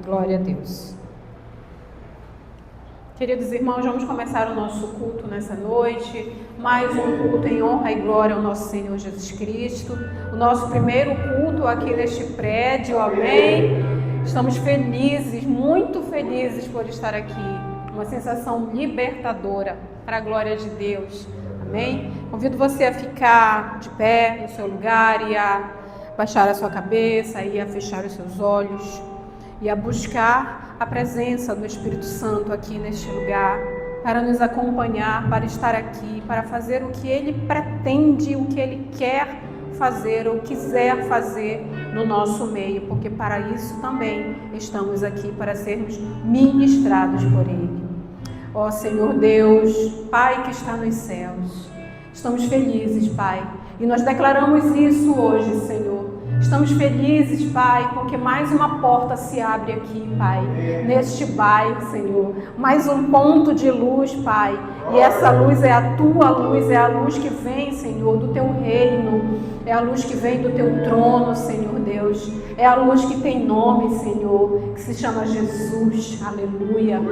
Glória a Deus. Queridos irmãos, vamos começar o nosso culto nessa noite. Mais um culto em honra e glória ao nosso Senhor Jesus Cristo. O nosso primeiro culto aqui neste prédio, amém? Estamos felizes, muito felizes por estar aqui. Uma sensação libertadora para a glória de Deus, amém? Convido você a ficar de pé no seu lugar e a baixar a sua cabeça e a fechar os seus olhos e a buscar a presença do Espírito Santo aqui neste lugar, para nos acompanhar, para estar aqui, para fazer o que Ele pretende, o que Ele quer fazer ou quiser fazer no nosso meio, porque para isso também estamos aqui, para sermos ministrados por Ele. Ó Senhor Deus, Pai que está nos céus, estamos felizes, Pai, e nós declaramos isso hoje, Senhor. Estamos felizes, Pai, porque mais uma porta se abre aqui, Pai, neste bairro, Senhor. Mais um ponto de luz, Pai. E essa luz é a Tua luz, é a luz que vem, Senhor, do Teu reino. É a luz que vem do Teu trono, Senhor Deus. É a luz que tem nome, Senhor, que se chama Jesus. Aleluia.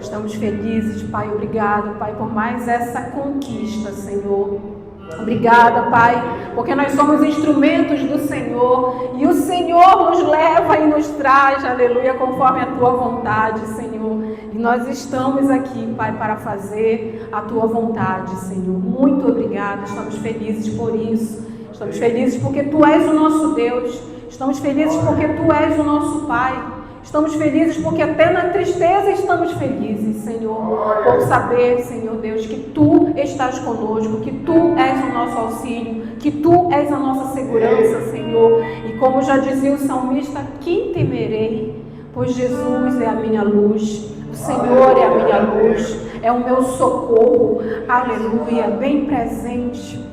Estamos felizes, Pai. Obrigado, Pai, por mais essa conquista, Senhor. Obrigada, Pai, porque nós somos instrumentos do Senhor e o Senhor nos leva e nos traz, aleluia, conforme a Tua vontade, Senhor. E nós estamos aqui, Pai, para fazer a Tua vontade, Senhor. Muito obrigada, estamos felizes por isso. Estamos felizes porque Tu és o nosso Deus. Estamos felizes porque Tu és o nosso Pai. Estamos felizes porque até na tristeza estamos felizes, Senhor, por saber, Senhor Deus, que Tu estás conosco, que Tu és o nosso auxílio, que Tu és a nossa segurança, Senhor. E como já dizia o salmista, quem temerei? Pois Jesus é a minha luz, o Senhor é a minha luz, é o meu socorro, aleluia, bem presente.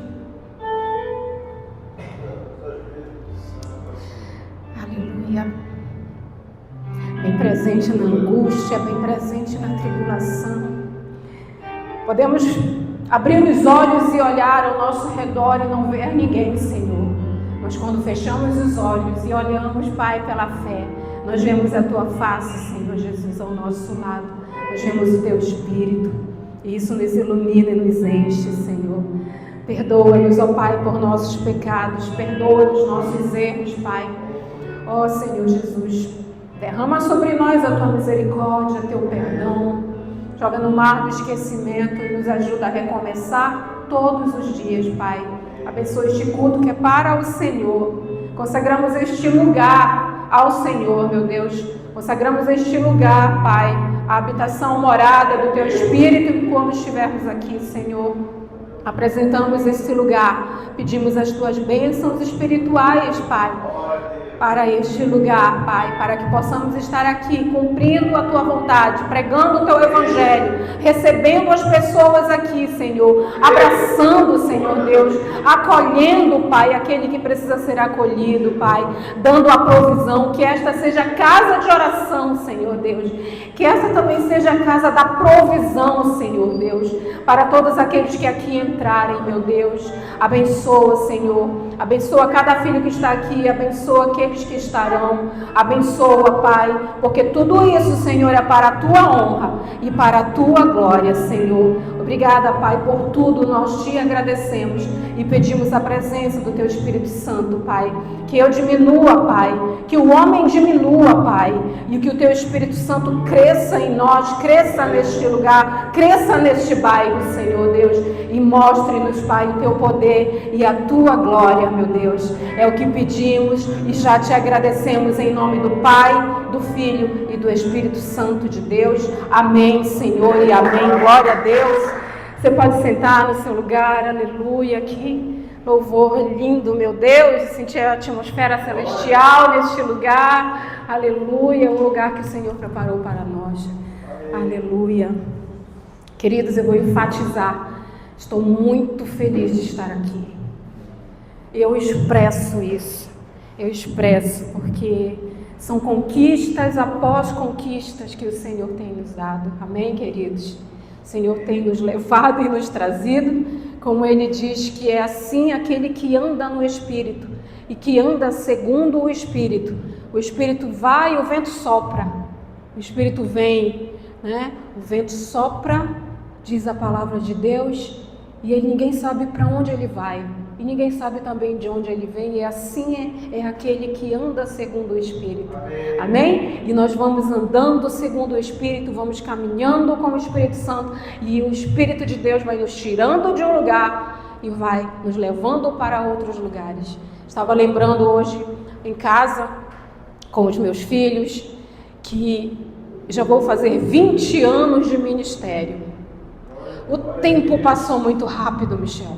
Aleluia. Bem presente na angústia, bem presente na tribulação. Podemos abrir os olhos e olhar ao nosso redor e não ver ninguém, Senhor. Mas quando fechamos os olhos e olhamos, Pai, pela fé, nós vemos a Tua face, Senhor Jesus, ao nosso lado. Nós vemos o Teu Espírito e isso nos ilumina e nos enche, Senhor. Perdoa-nos, ó Pai, por nossos pecados. Perdoa-nos nossos erros, Pai. Ó Senhor Jesus, derrama sobre nós a Tua misericórdia, Teu perdão. Joga no mar do esquecimento e nos ajuda a recomeçar todos os dias, Pai. Abençoa este culto que é para o Senhor. Consagramos este lugar ao Senhor, meu Deus. Consagramos este lugar, Pai, a habitação morada do Teu Espírito. Quando estivermos aqui, Senhor, apresentamos este lugar. Pedimos as Tuas bênçãos espirituais, Pai, para este lugar, Pai, para que possamos estar aqui cumprindo a Tua vontade, pregando o Teu Evangelho, recebendo as pessoas aqui, Senhor, abraçando, Senhor Deus, acolhendo, Pai, aquele que precisa ser acolhido, Pai, dando a provisão, que esta seja a casa de oração, Senhor Deus, que essa também seja a casa da provisão, Senhor Deus, para todos aqueles que aqui entrarem, meu Deus. Abençoa, Senhor, abençoa cada filho que está aqui, abençoa aqueles que estarão, abençoa, Pai, porque tudo isso, Senhor, é para a Tua honra e para a Tua glória, Senhor. Obrigada, Pai, por tudo, nós Te agradecemos e pedimos a presença do Teu Espírito Santo, Pai, que eu diminua, Pai, que o homem diminua, Pai, e que o Teu Espírito Santo cresça em nós, cresça neste lugar, cresça neste bairro, Senhor Deus, e mostre-nos, Pai, o Teu poder e a Tua glória, meu Deus. É o que pedimos e já Te agradecemos em nome do Pai, do Filho e do Espírito Santo de Deus. Amém, Senhor, e amém. Glória a Deus. Você pode sentar no seu lugar, aleluia, que louvor lindo, meu Deus, sentir a atmosfera celestial neste lugar, aleluia, um lugar que o Senhor preparou para nós, aleluia. Queridos, eu vou enfatizar, estou muito feliz de estar aqui, eu expresso isso, porque são conquistas após conquistas que o Senhor tem nos dado, amém, queridos? O Senhor tem nos levado e nos trazido, como Ele diz que é assim aquele que anda no Espírito e que anda segundo o Espírito vai e o vento sopra O Espírito vem, né? O vento sopra, diz a palavra de Deus, e ninguém sabe para onde ele vai. E ninguém sabe também de onde ele vem, e assim é aquele que anda segundo o Espírito. Amém? E nós vamos andando segundo o Espírito, vamos caminhando com o Espírito Santo, e o Espírito de Deus vai nos tirando de um lugar e vai nos levando para outros lugares. Estava lembrando hoje em casa, com os meus filhos, que já vou fazer 20 anos de ministério. O tempo passou muito rápido, Michel.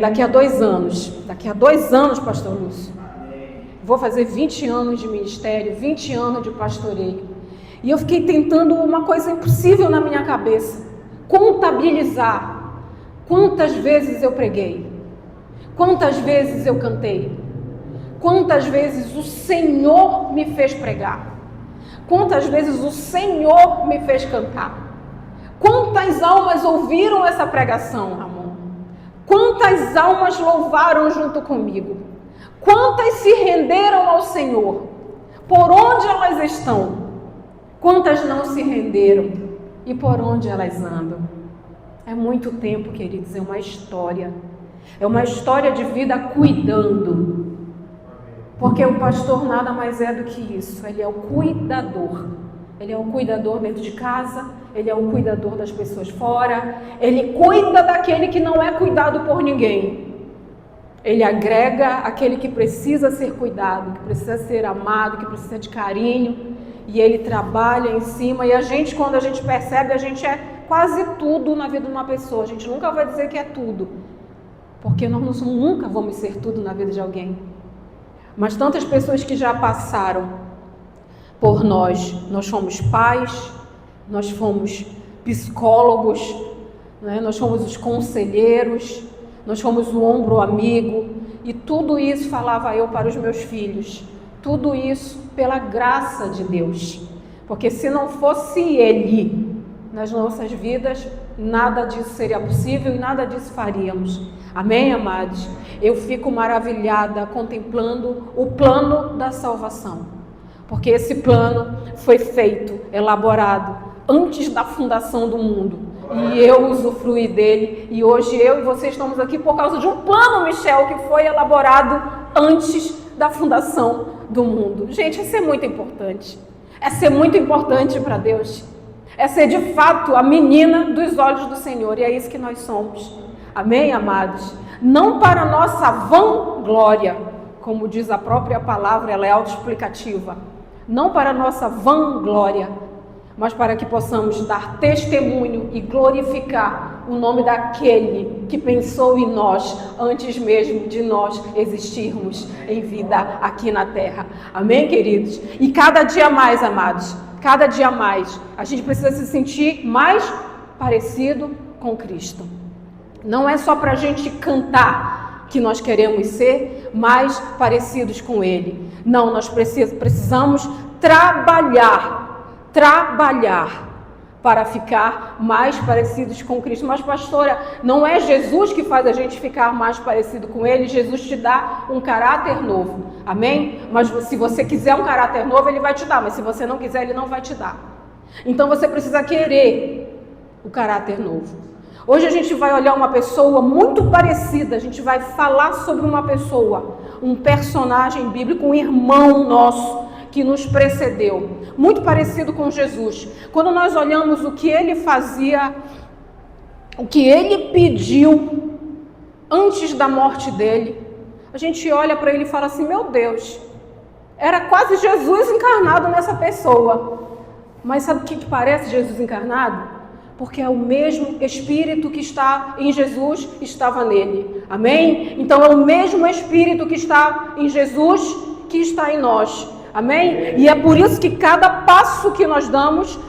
Daqui a 2 anos, pastor Lúcio, vou fazer 20 anos de ministério, 20 anos de pastoreio. E eu fiquei tentando uma coisa impossível na minha cabeça: contabilizar quantas vezes eu preguei, quantas vezes eu cantei, quantas vezes o Senhor me fez pregar, quantas vezes o Senhor me fez cantar, quantas almas ouviram essa pregação, Ramon. Quantas almas louvaram junto comigo? Quantas se renderam ao Senhor? Por onde elas estão? Quantas não se renderam? E por onde elas andam? É muito tempo, queridos, é uma história. É uma história de vida cuidando. Porque o pastor nada mais é do que isso. Ele é o cuidador. Ele é o cuidador dentro de casa, ele é o cuidador das pessoas fora, ele cuida daquele que não é cuidado por ninguém. Ele agrega aquele que precisa ser cuidado, que precisa ser amado, que precisa de carinho, e ele trabalha em cima. E a gente, quando a gente percebe, a gente é quase tudo na vida de uma pessoa. A gente nunca vai dizer que é tudo, porque nós nunca vamos ser tudo na vida de alguém. Mas tantas pessoas que já passaram por nós fomos pais, nós fomos psicólogos, né? Nós fomos os conselheiros, nós fomos o ombro amigo, e tudo isso falava eu para os meus filhos, tudo isso pela graça de Deus, porque se não fosse Ele nas nossas vidas, nada disso seria possível e nada disso faríamos. Amém, amados? Eu fico maravilhada contemplando o plano da salvação. Porque esse plano foi feito, elaborado, antes da fundação do mundo. E eu usufruí dele. E hoje eu e você estamos aqui por causa de um plano, Michel, que foi elaborado antes da fundação do mundo. Gente, isso é muito importante. É ser muito importante para Deus. É ser de fato a menina dos olhos do Senhor. E é isso que nós somos. Amém, amados? Não para nossa vanglória, como diz a própria palavra, ela é autoexplicativa. Não para nossa vanglória, mas para que possamos dar testemunho e glorificar o nome daquele que pensou em nós antes mesmo de nós existirmos em vida aqui na terra. Amém, queridos? E cada dia mais, amados, cada dia mais, a gente precisa se sentir mais parecido com Cristo. Não é só para a gente cantar que nós queremos ser mais parecidos com Ele. Não, nós precisamos trabalhar para ficar mais parecidos com Cristo. Mas, pastora, não é Jesus que faz a gente ficar mais parecido com Ele. Jesus te dá um caráter novo, amém? Mas se você quiser um caráter novo, Ele vai te dar, mas se você não quiser, Ele não vai te dar. Então você precisa querer o caráter novo. Hoje a gente vai olhar uma pessoa muito parecida, a gente vai falar sobre uma pessoa, um personagem bíblico, um irmão nosso que nos precedeu, muito parecido com Jesus. Quando nós olhamos o que ele fazia, o que ele pediu antes da morte dele, a gente olha para ele e fala assim, meu Deus, era quase Jesus encarnado nessa pessoa. Mas sabe o que parece Jesus encarnado? Porque é o mesmo Espírito que está em Jesus, estava nele. Amém? Então é o mesmo Espírito que está em Jesus, que está em nós. Amém? E é por isso que cada passo que nós damos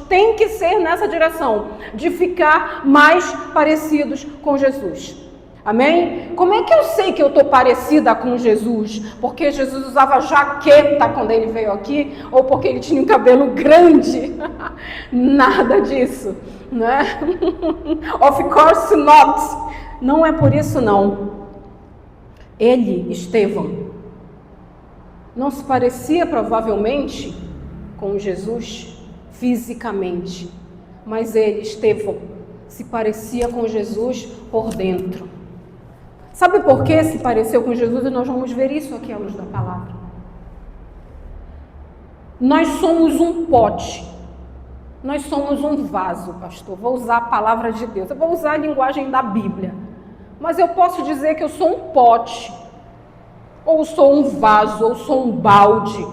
tem que ser nessa direção, de ficar mais parecidos com Jesus. Amém? Como é que eu sei que eu estou parecida com Jesus? Porque Jesus usava jaqueta quando ele veio aqui? Ou porque ele tinha um cabelo grande? Nada disso, né? Of course not. Não é por isso, não. Ele, Estevão, não se parecia provavelmente com Jesus fisicamente, mas ele, Estevão, se parecia com Jesus por dentro. Sabe por que se pareceu com Jesus? E nós vamos ver isso aqui à luz da palavra. Nós somos um pote, nós somos um vaso, pastor. Vou usar a palavra de Deus, eu vou usar a linguagem da Bíblia, mas eu posso dizer que eu sou um pote, ou sou um vaso, ou sou um balde.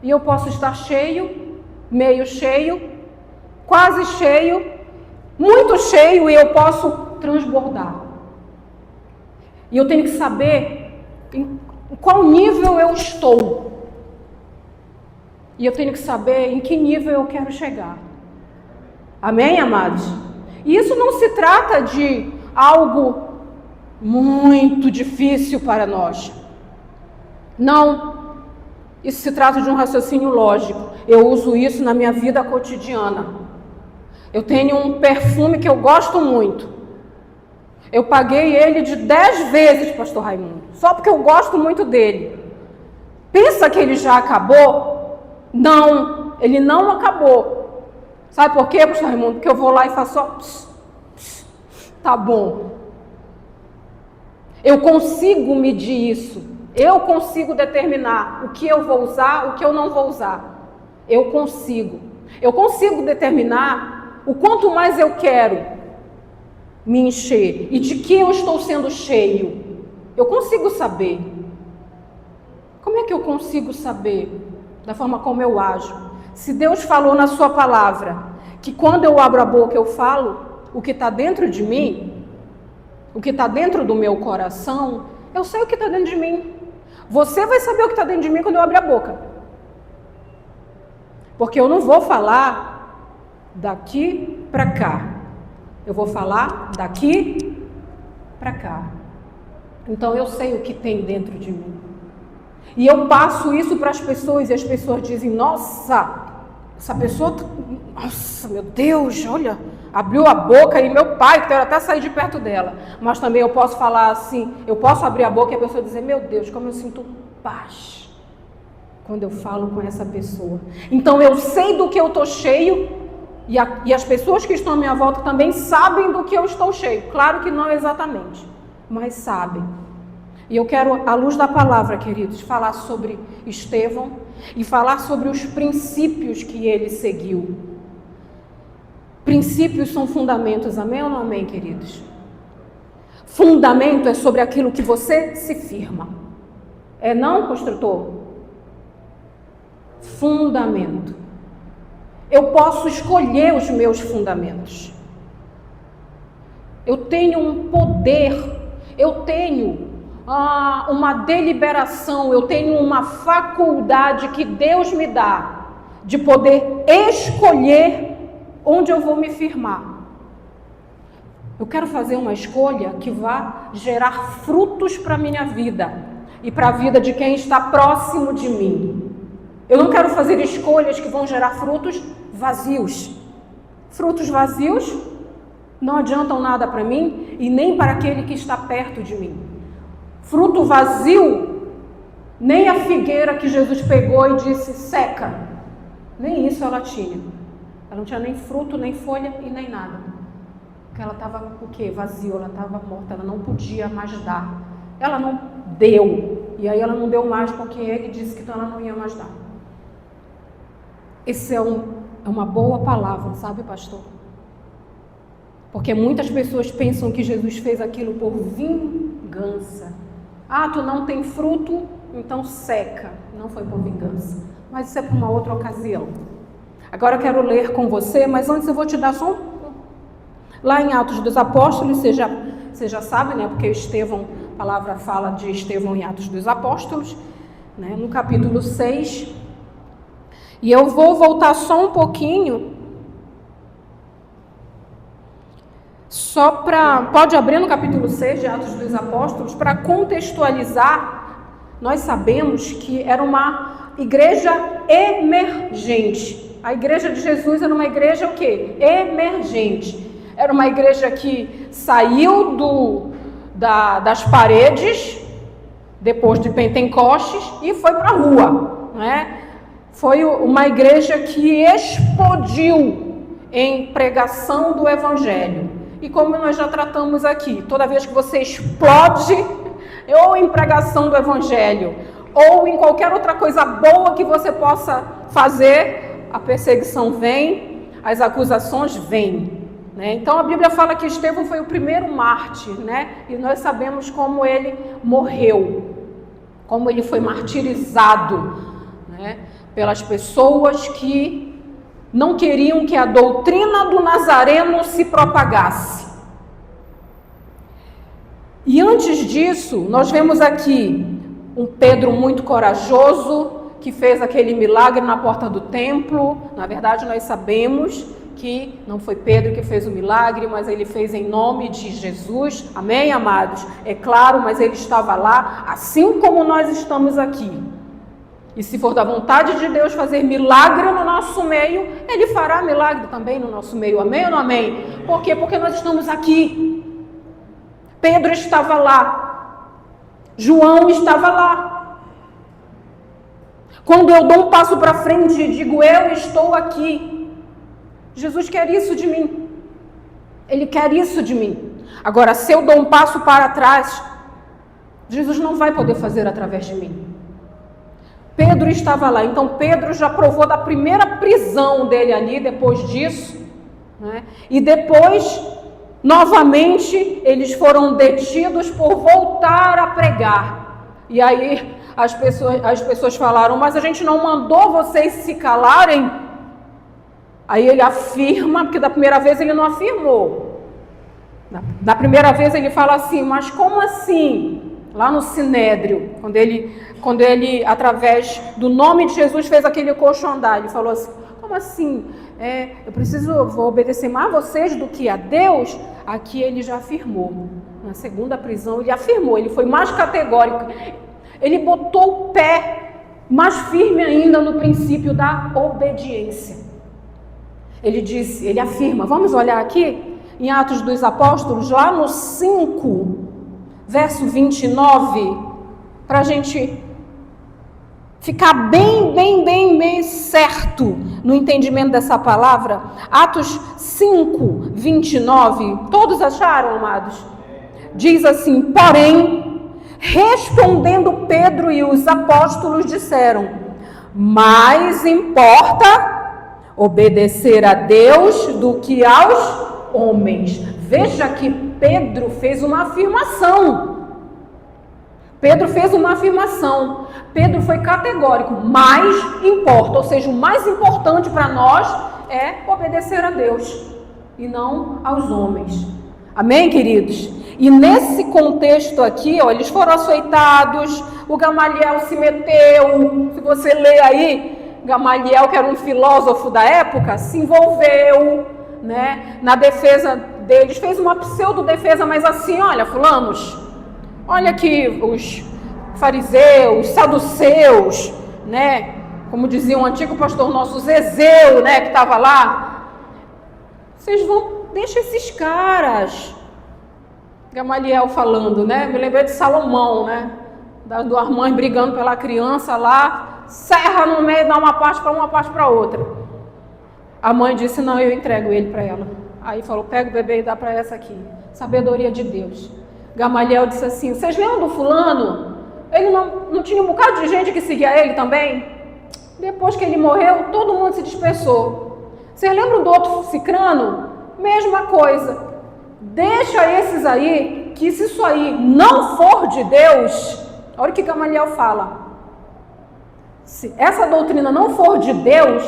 E eu posso estar cheio, meio cheio, quase cheio, muito cheio, e eu posso transbordar. E eu tenho que saber em qual nível eu estou. E eu tenho que saber em que nível eu quero chegar. Amém, amados? E isso não se trata de algo muito difícil para nós. Não. Isso se trata de um raciocínio lógico. Eu uso isso na minha vida cotidiana. Eu tenho um perfume que eu gosto muito. Eu paguei ele de 10 vezes, pastor Raimundo, só porque eu gosto muito dele. Pensa que ele já acabou? Não, ele não acabou. Sabe por quê, pastor Raimundo? Porque eu vou lá e faço só... Tá bom. Eu consigo medir isso. Eu consigo determinar o que eu vou usar, o que eu não vou usar. Eu consigo. Eu consigo determinar o quanto mais eu quero me encher e de que eu estou sendo cheio. Eu consigo saber. Como é que eu consigo saber? Da forma como eu ajo. Se Deus falou na sua palavra que quando eu abro a boca eu falo o que está dentro de mim, o que está dentro do meu coração, eu sei o que está dentro de mim. Você vai saber o que está dentro de mim quando eu abrir a boca. Porque eu não vou falar daqui para cá. Eu vou falar daqui para cá. Então eu sei o que tem dentro de mim. E eu passo isso para as pessoas e as pessoas dizem, nossa, essa pessoa, nossa, meu Deus, olha, abriu a boca e meu pai, quero até sair de perto dela. Mas também eu posso falar assim, eu posso abrir a boca e a pessoa dizer, meu Deus, como eu sinto paz quando eu falo com essa pessoa. Então eu sei do que eu estou cheio e as pessoas que estão à minha volta também sabem do que eu estou cheio. Claro que não exatamente, mas sabem. E eu quero, à luz da palavra, queridos, falar sobre Estevão e falar sobre os princípios que ele seguiu. Princípios são fundamentos, amém ou não amém, queridos? Fundamento é sobre aquilo que você se firma. É não, construtor? Fundamento. Eu posso escolher os meus fundamentos. Eu tenho um poder, eu tenho uma deliberação, eu tenho uma faculdade que Deus me dá de poder escolher onde eu vou me firmar. Eu quero fazer uma escolha que vá gerar frutos para a minha vida e para a vida de quem está próximo de mim. Eu não quero fazer escolhas que vão gerar frutos vazios. Frutos vazios não adiantam nada para mim e nem para aquele que está perto de mim. Fruto vazio, nem a figueira que Jesus pegou e disse seca, nem isso ela tinha. Ela não tinha nem fruto, nem folha e nem nada. Porque ela estava o quê? Vazio, ela estava morta, ela não podia mais dar. Ela não deu, e aí ela não deu mais porque ele disse que ela não ia mais dar. Esse é uma boa palavra, sabe, pastor? Porque muitas pessoas pensam que Jesus fez aquilo por vingança. Ah, tu não tem fruto, então seca. Não foi por vingança. Mas isso é para uma outra ocasião. Agora eu quero ler com você, mas antes eu vou te dar só lá em Atos dos Apóstolos, você já sabe, né? Porque Estevão, a palavra fala de Estevão em Atos dos Apóstolos, né? No capítulo 6. E eu vou voltar só um pouquinho, pode abrir no capítulo 6 de Atos dos Apóstolos, para contextualizar. Nós sabemos que era uma igreja emergente. A igreja de Jesus era uma igreja o quê? Emergente. Era uma igreja que saiu das paredes depois de Pentecostes, e foi para a rua, né? Foi uma igreja que explodiu em pregação do Evangelho. E como nós já tratamos aqui, toda vez que você explode, ou em pregação do Evangelho, ou em qualquer outra coisa boa que você possa fazer, a perseguição vem, as acusações vêm, né? Então a Bíblia fala que Estevão foi o primeiro mártir, né? E nós sabemos como ele morreu, como ele foi martirizado, né? Pelas pessoas que não queriam que a doutrina do Nazareno se propagasse. E antes disso, nós vemos aqui um Pedro muito corajoso, que fez aquele milagre na porta do templo. Na verdade, nós sabemos que não foi Pedro que fez o milagre, mas ele fez em nome de Jesus. Amém, amados? É claro, mas ele estava lá, assim como nós estamos aqui. E se for da vontade de Deus fazer milagre no nosso meio, Ele fará milagre também no nosso meio. Amém ou não amém? Por quê? Porque nós estamos aqui. Pedro estava lá. João estava lá. Quando eu dou um passo para frente e digo, eu estou aqui. Jesus quer isso de mim. Ele quer isso de mim. Agora, se eu dou um passo para trás, Jesus não vai poder fazer através de mim. Pedro estava lá, então Pedro já provou da primeira prisão dele ali, depois disso, né? E depois, novamente, eles foram detidos por voltar a pregar. E aí as pessoas falaram, mas a gente não mandou vocês se calarem? Aí ele afirma, porque da primeira vez ele não afirmou. Da primeira vez ele fala assim, mas como assim? Lá no Sinédrio, quando ele, através do nome de Jesus, fez aquele coxo andar, ele falou assim, como assim? Vou obedecer mais a vocês do que a Deus? Aqui ele já afirmou. Na segunda prisão ele afirmou, ele foi mais categórico. Ele botou o pé mais firme ainda no princípio da obediência. Ele disse, ele afirma, vamos olhar aqui em Atos dos Apóstolos, lá no 5, verso 29, para a gente ficar bem certo no entendimento dessa palavra. Atos 5, 29, todos acharam, amados? Diz assim, porém, respondendo Pedro e os apóstolos disseram, mais importa obedecer a Deus do que aos homens. Veja que Pedro fez uma afirmação. Pedro foi categórico, mais importa, ou seja, o mais importante para nós é obedecer a Deus e não aos homens. Amém, queridos? E nesse contexto aqui, ó, eles foram açoitados, o Gamaliel se meteu, se você ler aí, Gamaliel, que era um filósofo da época, se envolveu, né, na defesa deles, fez uma pseudo-defesa, mas assim, olha, fulanos, olha aqui os fariseus, saduceus, né, como dizia um antigo pastor nosso, Zezeu, né, que estava lá, vocês vão, deixa esses caras, Gamaliel falando, né, me lembrei de Salomão, né, das duas mães brigando pela criança lá, serra no meio, dá uma parte para uma, parte para outra. A mãe disse, não, eu entrego ele para ela. Aí falou, pega o bebê e dá para essa aqui. Sabedoria de Deus. Gamaliel disse assim, vocês lembram do fulano? Ele não tinha um bocado de gente que seguia ele também? Depois que ele morreu, todo mundo se dispersou. Vocês lembram do outro cicrano? Mesma coisa. Deixa esses aí, que se isso aí não for de Deus, olha o que Gamaliel fala. Se essa doutrina não for de Deus,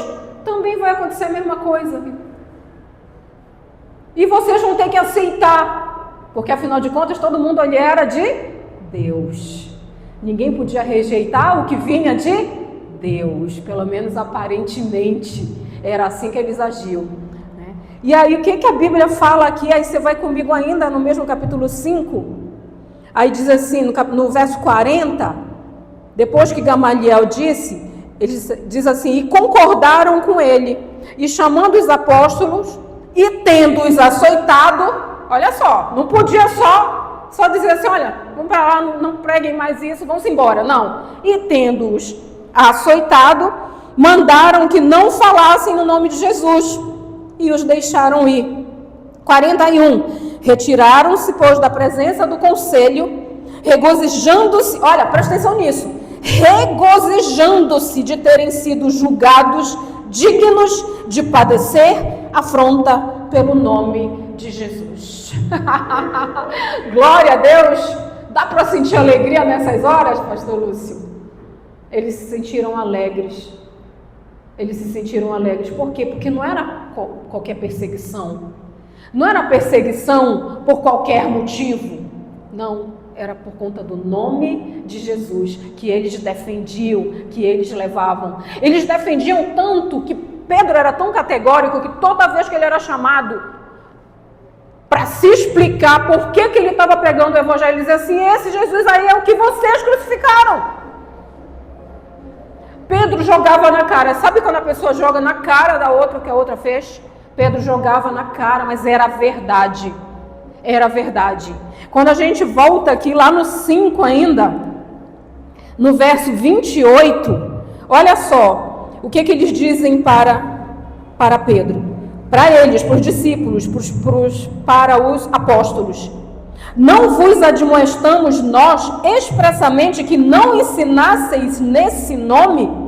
também vai acontecer a mesma coisa. E vocês vão ter que aceitar, porque afinal de contas todo mundo ali era de Deus. Ninguém podia rejeitar o que vinha de Deus, pelo menos aparentemente era assim que eles agiam, né? E aí o que a Bíblia fala aqui? Aí você vai comigo ainda no mesmo capítulo 5, aí diz assim, no verso 40, depois que Gamaliel disse, ele diz assim, e concordaram com ele, e chamando os apóstolos, e tendo-os açoitado, olha só, não podia só só dizer assim, olha, vamos para lá, não preguem mais isso, vamos embora. Não. E tendo-os açoitado, mandaram que não falassem no nome de Jesus e os deixaram ir. 41. Retiraram-se, pois, da presença do conselho, regozijando-se, olha, presta atenção nisso, regozijando-se de terem sido julgados dignos de padecer afronta pelo nome de Jesus. Glória a Deus! Dá para sentir alegria nessas horas, pastor Lúcio? Eles se sentiram alegres. Eles se sentiram alegres. Por quê? Porque não era qualquer perseguição. Não era perseguição por qualquer motivo. Não, era por conta do nome de Jesus que eles defendiam, que eles levavam. Eles defendiam tanto que Pedro era tão categórico que toda vez que ele era chamado para se explicar por que ele estava pregando o evangelho, ele dizia assim, esse Jesus aí é o que vocês crucificaram. Pedro jogava na cara. Sabe quando a pessoa joga na cara da outra o que a outra fez? Pedro jogava na cara, mas era verdade. Era verdade. Quando a gente volta aqui, lá no 5 ainda, no verso 28, olha só o que eles dizem para Pedro. Para eles, para os discípulos, para os apóstolos. Não vos admoestamos nós expressamente que não ensinasseis nesse nome?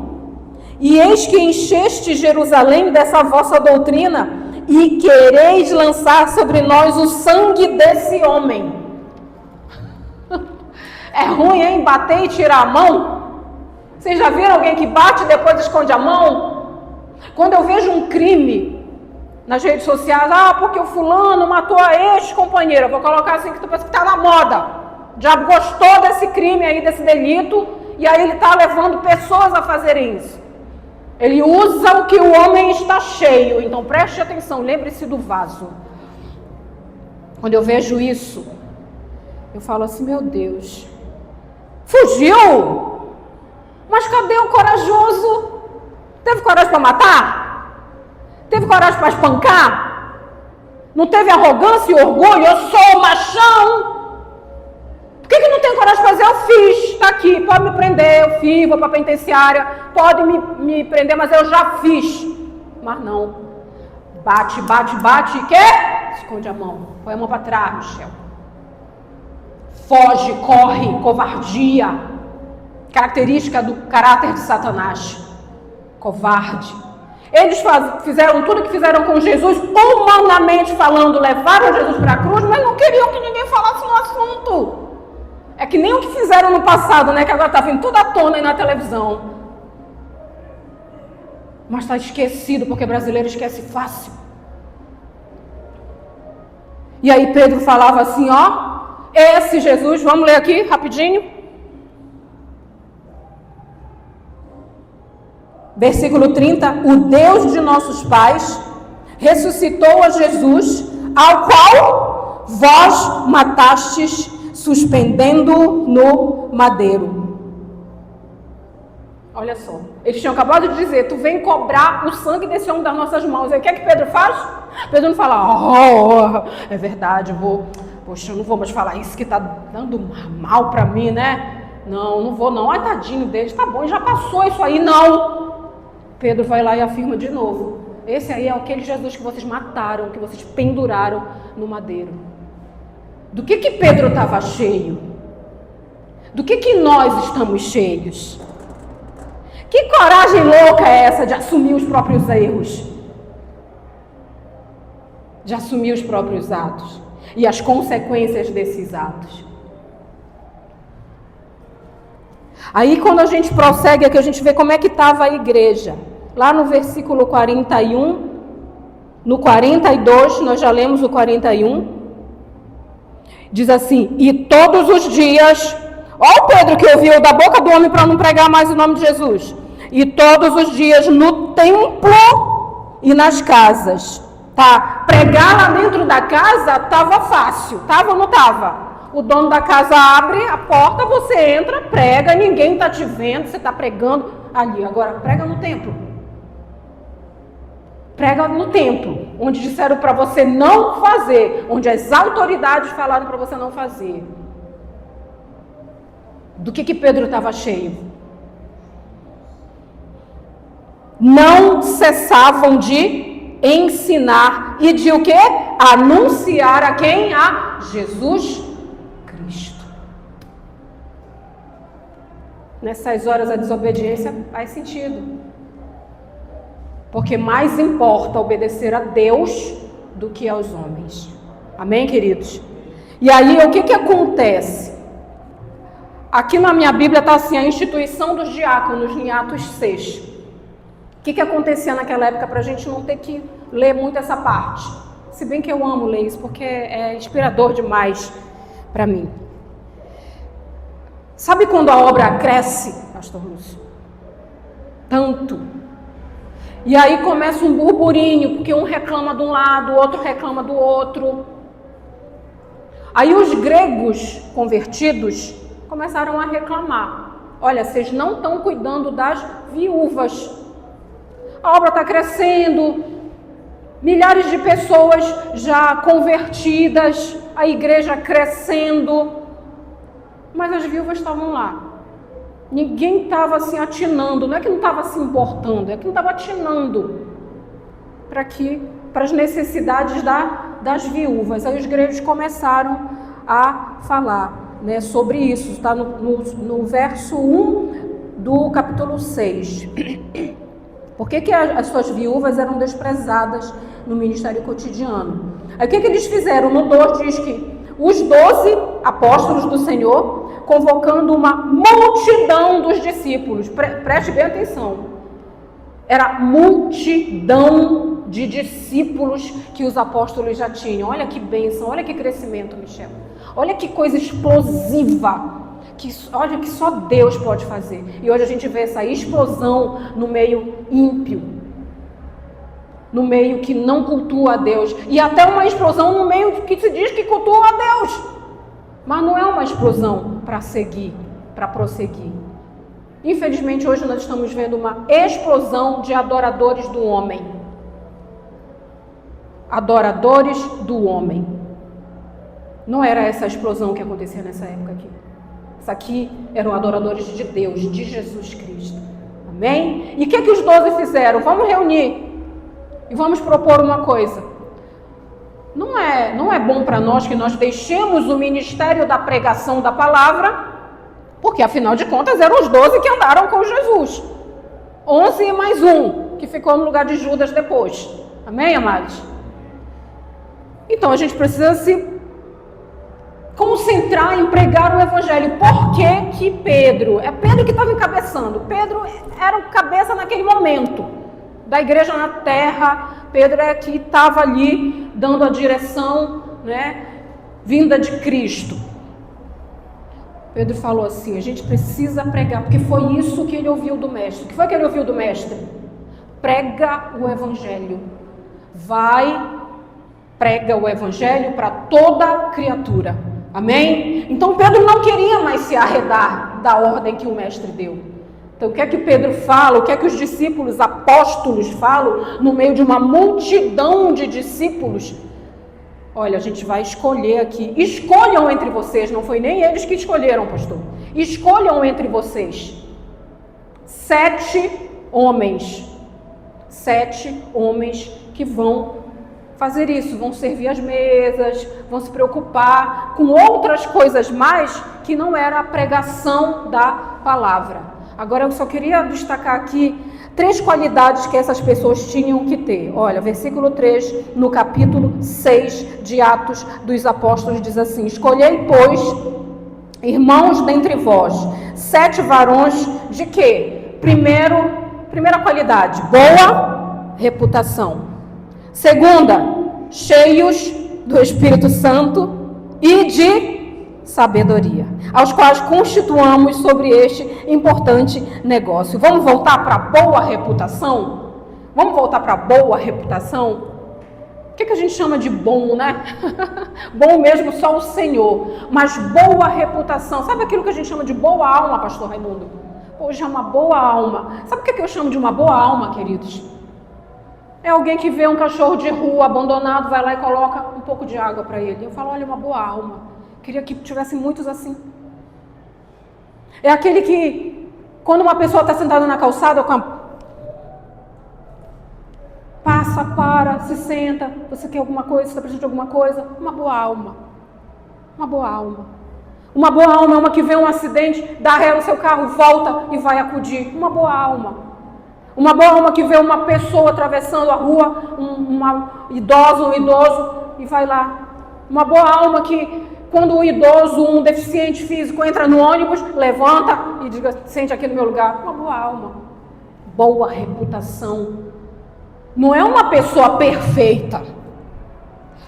E eis que encheste Jerusalém dessa vossa doutrina e quereis lançar sobre nós o sangue desse homem. É ruim, hein? Bater e tirar a mão. Vocês já viram alguém que bate e depois esconde a mão? Quando eu vejo um crime nas redes sociais, porque o fulano matou a ex-companheira, vou colocar assim que tu pensa que está na moda. O diabo gostou desse crime aí, desse delito, e aí ele está levando pessoas a fazerem isso. Ele usa o que o homem está cheio. Então preste atenção, lembre-se do vaso. Quando eu vejo isso, eu falo assim, meu Deus, fugiu? Mas cadê o corajoso? Teve coragem para matar? Teve coragem para espancar? Não teve arrogância e orgulho? Eu sou machão. Por que não tem coragem de fazer? Eu fiz, está aqui, pode me prender, eu fiz, vou para a penitenciária, pode me prender, mas eu já fiz. Mas não, bate e quê? Esconde a mão, põe a mão para trás, Michel. Foge, corre, covardia, característica do caráter de Satanás, covarde. Eles fizeram tudo que fizeram com Jesus, humanamente falando, levaram Jesus para a cruz, mas não queriam que ninguém falasse no assunto. É que nem o que fizeram no passado, né? Que agora está vindo tudo à tona aí na televisão. Mas está esquecido, porque brasileiro esquece fácil. E aí Pedro falava assim, esse Jesus, vamos ler aqui rapidinho. Versículo 30, o Deus de nossos pais ressuscitou a Jesus, ao qual vós matastes, suspendendo no madeiro. Olha só, eles tinham acabado de dizer, tu vem cobrar o sangue desse homem das nossas mãos. E o que é que Pedro faz? Pedro não fala, é verdade, eu não vou mais falar isso que está dando mal para mim, né? Não vou não, ai tadinho deles, tá bom, já passou isso aí, não. Pedro vai lá e afirma de novo, esse aí é aquele Jesus que vocês mataram, que vocês penduraram no madeiro. Do que Pedro estava cheio? Do que nós estamos cheios? Que coragem louca é essa de assumir os próprios erros? De assumir os próprios atos e as consequências desses atos. Aí quando a gente prossegue aqui, a gente vê como é que estava a igreja. Lá no versículo 41, no 42, nós já lemos o 41. Diz assim, e todos os dias, olha o Pedro que ouviu da boca do homem para não pregar mais o nome de Jesus. E todos os dias no templo e nas casas. Tá? Pregar lá dentro da casa estava fácil, estava ou não estava? O dono da casa abre a porta, você entra, prega, ninguém está te vendo, você está pregando ali. Agora, prega no templo. Prega no templo, onde disseram para você não fazer, onde as autoridades falaram para você não fazer. Do que Pedro estava cheio? Não cessavam de ensinar e de o quê? Anunciar a quem? A Jesus Cristo. Nessas horas a desobediência faz sentido. Porque mais importa obedecer a Deus do que aos homens. Amém, queridos? E aí, o que acontece? Aqui na minha Bíblia está assim, a instituição dos diáconos, em Atos 6. O que acontecia naquela época para a gente não ter que ler muito essa parte? Se bem que eu amo ler isso, porque é inspirador demais para mim. Sabe quando a obra cresce, pastor Lúcio? Tanto. E aí começa um burburinho, porque um reclama de um lado, o outro reclama do outro. Aí os gregos convertidos começaram a reclamar. Olha, vocês não estão cuidando das viúvas. A obra está crescendo, milhares de pessoas já convertidas, a igreja crescendo, mas as viúvas estavam lá. Ninguém estava assim atinando, não é que não estava se importando, é que não estava atinando para as necessidades das viúvas. Aí os gregos começaram a falar, né, sobre isso, está no verso 1 do capítulo 6. Por que as suas viúvas eram desprezadas no ministério cotidiano? Aí o que eles fizeram? No 2 diz que os 12 apóstolos do Senhor, convocando uma multidão dos discípulos, preste bem atenção, era multidão de discípulos que os apóstolos já tinham. Olha que bênção, olha que crescimento, Michel, olha que coisa explosiva, olha que só Deus pode fazer. E hoje a gente vê essa explosão no meio ímpio, no meio que não cultua a Deus, e até uma explosão no meio que se diz que cultua a Deus, mas não é uma explosão para seguir, para prosseguir. Infelizmente hoje nós estamos vendo uma explosão de adoradores do homem. Adoradores do homem. Não era essa explosão que acontecia nessa época aqui. Essa aqui eram adoradores de Deus, de Jesus Cristo. Amém? E o que os 12 fizeram? Vamos reunir e vamos propor uma coisa. Não é bom para nós que nós deixemos o ministério da pregação da palavra, porque afinal de contas eram os 12 que andaram com Jesus. 11 e mais um, que ficou no lugar de Judas depois. Amém, amados? Então a gente precisa se concentrar em pregar o evangelho. Por que Pedro? É Pedro que estava encabeçando. Pedro era o cabeça naquele momento da igreja na terra. Pedro é que estava ali dando a direção, né, vinda de Cristo. Pedro falou assim: a gente precisa pregar, porque foi isso que ele ouviu do mestre. O que foi que ele ouviu do mestre? Prega o evangelho. Prega o evangelho para toda criatura. Amém? Então Pedro não queria mais se arredar da ordem que o mestre deu. Então o que é que Pedro fala? O que é que os discípulos, apóstolos falam no meio de uma multidão de discípulos? Olha, a gente vai escolher aqui. Escolham entre vocês, não foi nem eles que escolheram, pastor. Escolham entre vocês 7 homens. 7 homens que vão fazer isso, vão servir as mesas, vão se preocupar com outras coisas mais que não era a pregação da palavra. Agora eu só queria destacar aqui 3 qualidades que essas pessoas tinham que ter. Olha, versículo 3, no capítulo 6 de Atos dos Apóstolos, diz assim: escolhei, pois, irmãos dentre vós, 7 varões de quê? Primeira qualidade, boa reputação. Segunda, cheios do Espírito Santo e de sabedoria, aos quais constituamos sobre este importante negócio. Vamos voltar para a boa reputação? Vamos voltar para a boa reputação? O que a gente chama de bom, né? Bom mesmo só o Senhor, mas boa reputação. Sabe aquilo que a gente chama de boa alma, pastor Raimundo? Hoje é uma boa alma. Sabe o que eu chamo de uma boa alma, queridos? É alguém que vê um cachorro de rua abandonado, vai lá e coloca um pouco de água para ele. Eu falo, olha, uma boa alma. Queria que tivesse muitos assim. É aquele que, quando uma pessoa está sentada na calçada, passa, para, se senta, você quer alguma coisa, você está precisando de alguma coisa, uma boa alma. Uma boa alma. Uma boa alma é uma que vê um acidente, dá ré no seu carro, volta e vai acudir. Uma boa alma. Uma boa alma que vê uma pessoa atravessando a rua, um idoso, e vai lá. Uma boa alma que, quando um idoso, um deficiente físico entra no ônibus, levanta e diz, sente aqui no meu lugar. Uma boa alma. Boa reputação. Não é uma pessoa perfeita.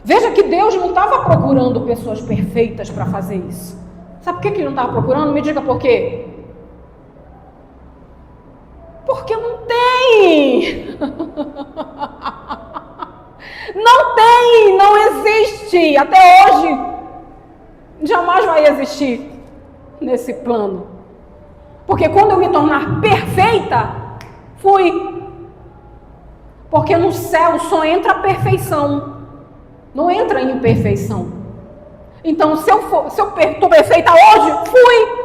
Veja que Deus não estava procurando pessoas perfeitas para fazer isso. Sabe por que Ele não estava procurando? Me diga por quê. Porque não tem. Não tem, não existe. Até hoje, jamais vai existir nesse plano. Porque quando eu me tornar perfeita, fui. Porque no céu só entra a perfeição. Não entra em imperfeição. Então, se eu estou perfeita hoje, fui.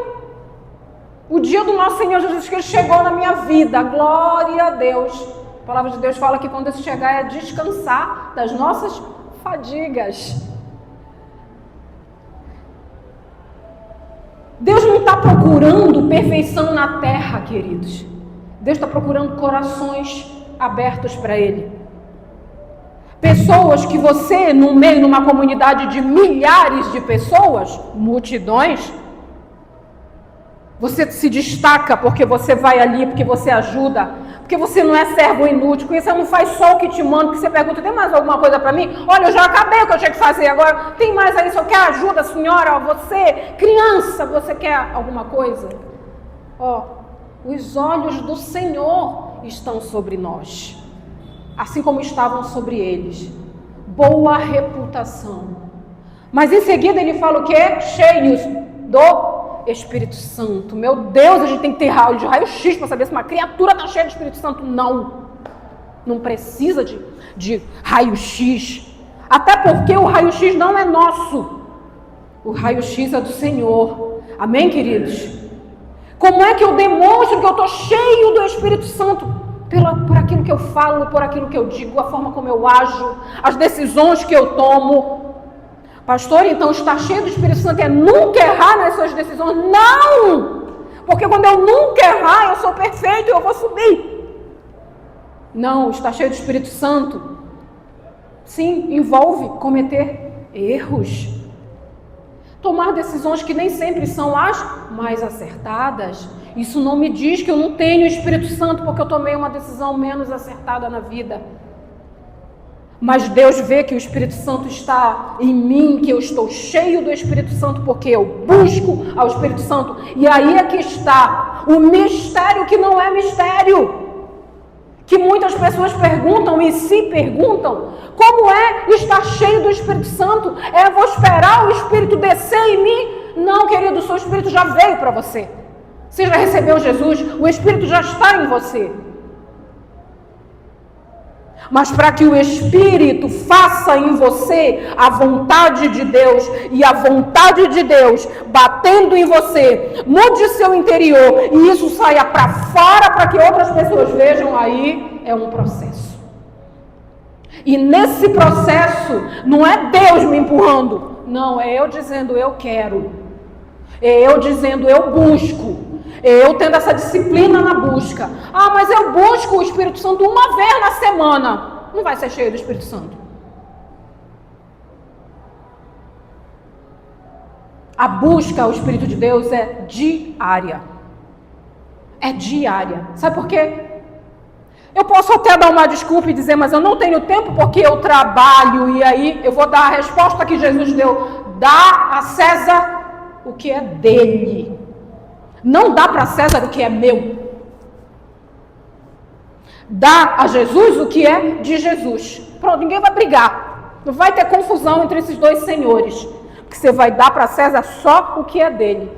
O dia do nosso Senhor Jesus Cristo chegou na minha vida. Glória a Deus. A palavra de Deus fala que quando isso chegar é descansar das nossas fadigas. Deus não está procurando perfeição na terra, queridos. Deus está procurando corações abertos para Ele. Pessoas que você, no meio, numa comunidade de milhares de pessoas, multidões, você se destaca porque você vai ali, porque você ajuda, porque você não é servo inútil, porque você não faz só o que te manda, porque você pergunta, tem mais alguma coisa para mim? Olha, eu já acabei o que eu tinha que fazer, agora tem mais aí, só quer ajuda, senhora? Você, criança, você quer alguma coisa? Os olhos do Senhor estão sobre nós, assim como estavam sobre eles. Boa reputação. Mas em seguida ele fala o quê? Cheios do Espírito Santo. Meu Deus, a gente tem que ter raio-x para saber se uma criatura está cheia do Espírito Santo. Não precisa de raio-x. Até porque o raio-x não é nosso. O raio-x é do Senhor. Amém, queridos? Como é que eu demonstro que eu estou cheio do Espírito Santo? Por aquilo que eu falo, por aquilo que eu digo, a forma como eu ajo, as decisões que eu tomo. Pastor, então estar cheio do Espírito Santo é nunca errar nas suas decisões? Não! Porque quando eu nunca errar, eu sou perfeito, eu vou subir. Não, estar cheio do Espírito Santo, sim, envolve cometer erros. Tomar decisões que nem sempre são as mais acertadas. Isso não me diz que eu não tenho o Espírito Santo porque eu tomei uma decisão menos acertada na vida. Mas Deus vê que o Espírito Santo está em mim, que eu estou cheio do Espírito Santo porque eu busco ao Espírito Santo. E aí é que está o mistério que não é mistério. Que muitas pessoas perguntam e se perguntam, como é estar cheio do Espírito Santo? Eu vou esperar o Espírito descer em mim? Não, querido, o seu Espírito já veio para você. Você já recebeu Jesus, o Espírito já está em você. Mas para que o Espírito faça em você a vontade de Deus, e a vontade de Deus batendo em você, mude seu interior e isso saia para fora para que outras pessoas vejam, aí é um processo. E nesse processo não é Deus me empurrando, não, é eu dizendo eu quero, é eu dizendo eu busco. Eu tendo essa disciplina na busca. Ah, mas eu busco o Espírito Santo uma vez na semana. Não vai ser cheio do Espírito Santo. A busca ao Espírito de Deus é diária. É diária. Sabe por quê? Eu posso até dar uma desculpa e dizer, mas eu não tenho tempo porque eu trabalho. E aí eu vou dar a resposta que Jesus deu. Dá a César o que é dele. Não dá para César o que é meu. Dá a Jesus o que é de Jesus. Pronto, ninguém vai brigar. Não vai ter confusão entre esses dois senhores. Porque você vai dar para César só o que é dele.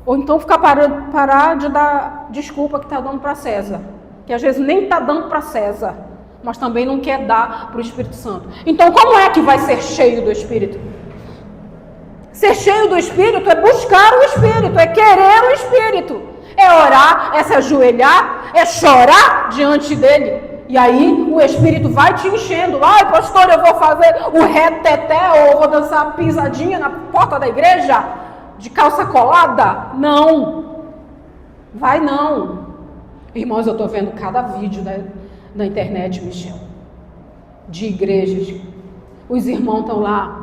Ou então parar de dar desculpa que está dando para César. Que às vezes nem está dando para César. mas também não quer dar para o Espírito Santo. Então, como é que vai ser cheio do Espírito? Ser cheio do Espírito é buscar o Espírito, é querer o Espírito, é orar, é se ajoelhar, é chorar diante dele. E aí o Espírito vai te enchendo. Ai, pastor, eu vou fazer o reteté ou eu vou dançar pisadinha na porta da igreja de calça colada? Não. Vai não. Irmãos, eu estou vendo cada vídeo na internet, Michel, de igrejas. Os irmãos estão lá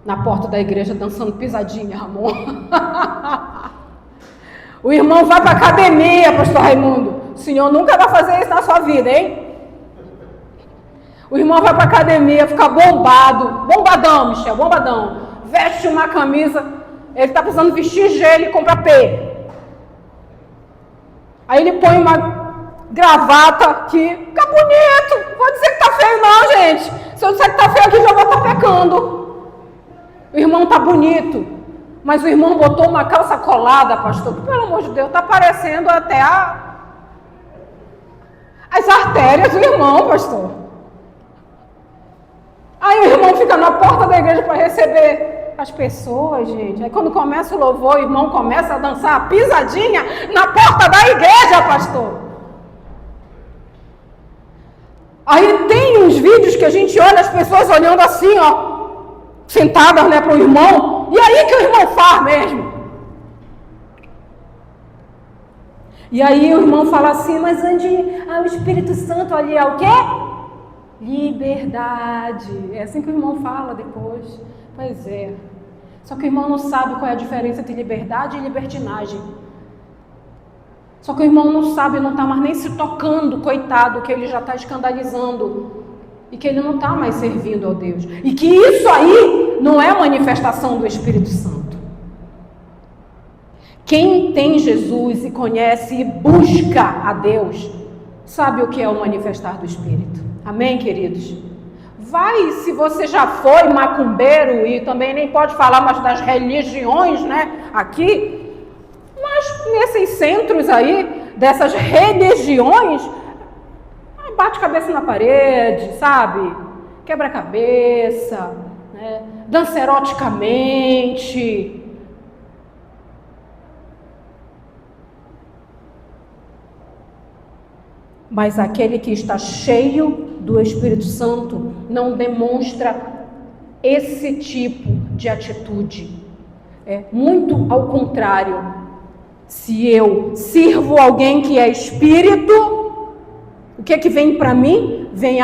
na porta da igreja dançando pisadinha, Ramon. O irmão vai para a academia, pastor Raimundo. O senhor nunca vai fazer isso na sua vida, hein? O irmão vai para a academia, fica bombadão, Michel, bombadão. Veste uma camisa, ele está precisando vestir G, ele compra P. Aí ele põe uma gravata aqui, fica bonito. Não vou dizer que tá feio não, gente. Se eu disser que tá feio aqui, já vou estar pecando. O irmão tá bonito, mas o irmão botou uma calça colada, pastor, que, pelo amor de Deus, tá aparecendo até as artérias do irmão, pastor. Aí o irmão fica na porta da igreja para receber as pessoas, gente. Aí quando começa o louvor, o irmão começa a dançar a pisadinha na porta da igreja, pastor. Aí tem uns vídeos que a gente olha as pessoas olhando assim, ó, sentadas, né, para o irmão. E aí que o irmão faz mesmo. E aí o irmão fala assim, mas onde o Espírito Santo ali é o quê? Liberdade. É assim que o irmão fala depois. Pois é. Só que o irmão não sabe qual é a diferença entre liberdade e libertinagem. Só que o irmão não sabe, não está mais nem se tocando, coitado, que ele já está escandalizando. E que ele não está mais servindo ao Deus. E que isso aí não é manifestação do Espírito Santo. Quem tem Jesus e conhece e busca a Deus, sabe o que é o manifestar do Espírito. Amém, queridos? Vai, se você já foi macumbeiro e também nem pode falar mais das religiões, né, aqui, mas nesses centros aí, dessas religiões, bate cabeça na parede, sabe? Quebra a cabeça, né? Dança eroticamente. Mas aquele que está cheio do Espírito Santo não demonstra esse tipo de atitude. É muito ao contrário. Se eu sirvo alguém que é espírito, o que é que vem para mim? Vem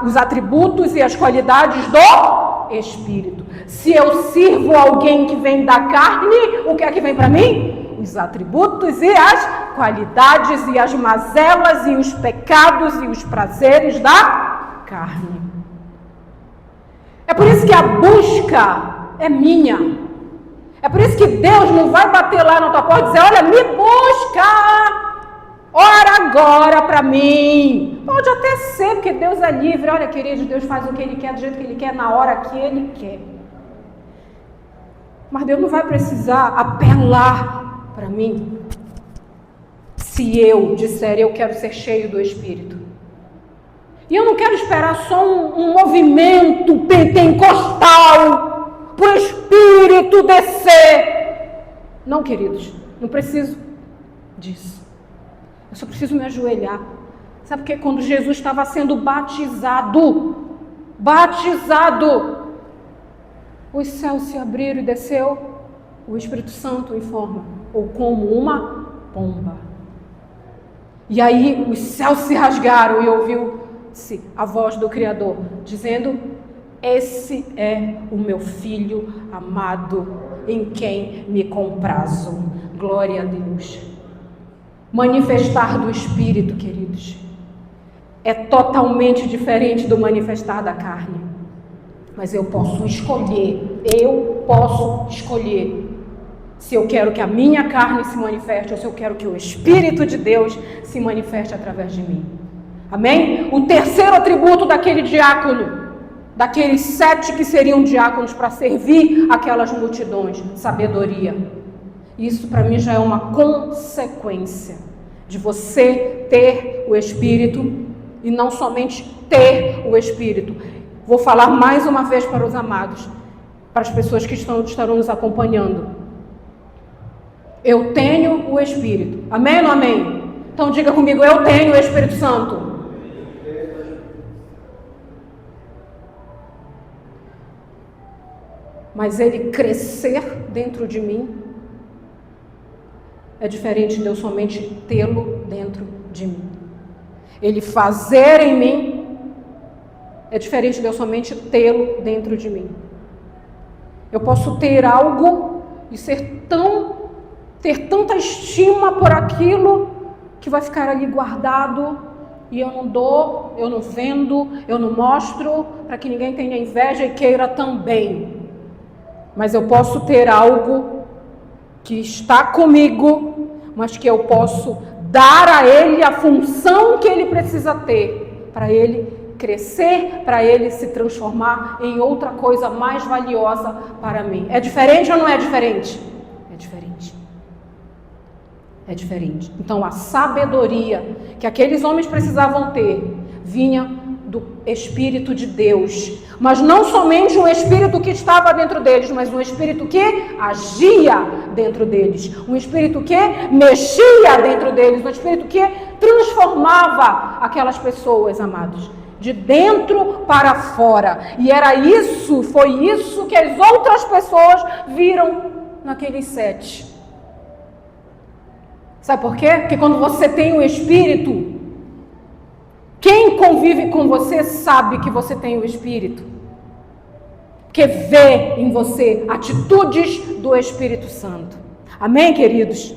os atributos e as qualidades do Espírito. Se eu sirvo alguém que vem da carne, o que é que vem para mim? Os atributos e as qualidades e as mazelas e os pecados e os prazeres da carne. É por isso que a busca é minha. É por isso que Deus não vai bater lá na tua porta e dizer, olha, me busca. Ora agora para mim. Pode até ser, porque Deus é livre. Olha, querido, Deus faz o que Ele quer, do jeito que Ele quer, na hora que Ele quer. Mas Deus não vai precisar apelar para mim se eu disser, eu quero ser cheio do Espírito. E eu não quero esperar só um movimento pentecostal para o Espírito descer. Não, queridos, não preciso disso. Eu só preciso me ajoelhar. Sabe por quê? Quando Jesus estava sendo batizado, os céus se abriram e desceu o Espírito Santo em forma, ou como uma pomba. E aí os céus se rasgaram e ouviu-se a voz do Criador, dizendo, esse é o meu Filho amado, em quem me comprazo. Glória a Deus. Manifestar do Espírito, queridos, é totalmente diferente do manifestar da carne. Mas eu posso escolher se eu quero que a minha carne se manifeste ou se eu quero que o Espírito de Deus se manifeste através de mim. Amém? O terceiro atributo daquele diácono, daqueles 7 que seriam diáconos para servir aquelas multidões, sabedoria. Isso para mim já é uma consequência de você ter o Espírito e não somente ter o Espírito. Vou falar mais uma vez para os amados, para as pessoas que estarão nos acompanhando. Eu tenho o Espírito. Amém ou não amém? Então diga comigo, eu tenho o Espírito Santo. Mas ele crescer dentro de mim é diferente de eu somente tê-lo dentro de mim. Ele fazer em mim é diferente de eu somente tê-lo dentro de mim. Eu posso ter algo e ter tanta estima por aquilo que vai ficar ali guardado e eu não dou, eu não vendo, eu não mostro para que ninguém tenha inveja e queira também. Mas eu posso ter algo que está comigo, mas que eu posso dar a ele a função que ele precisa ter, para ele crescer, para ele se transformar em outra coisa mais valiosa para mim. É diferente ou não é diferente? É diferente. É diferente. Então a sabedoria que aqueles homens precisavam ter vinha do Espírito de Deus, mas não somente um Espírito que estava dentro deles, mas um Espírito que agia dentro deles, um Espírito que mexia dentro deles, um Espírito que transformava aquelas pessoas, amados, de dentro para fora. E era isso, foi isso que as outras pessoas viram naqueles 7. Sabe por quê? Porque quando você tem o Espírito, quem convive com você sabe que você tem o Espírito, porque vê em você atitudes do Espírito Santo. Amém, queridos?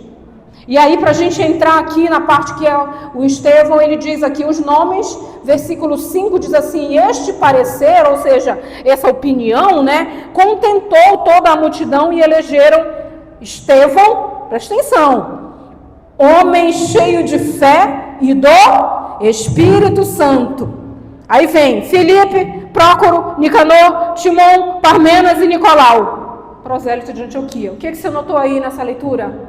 E aí, para a gente entrar aqui na parte que é o Estevão, ele diz aqui os nomes, versículo 5 diz assim: este parecer, ou seja, essa opinião, contentou toda a multidão e elegeram Estevão, presta atenção, homem cheio de fé e do Espírito Santo. Aí vem Filipe, Prócoro, Nicanor, Timon, Parmenas e Nicolau, prosélito de Antioquia. O que você notou aí nessa leitura?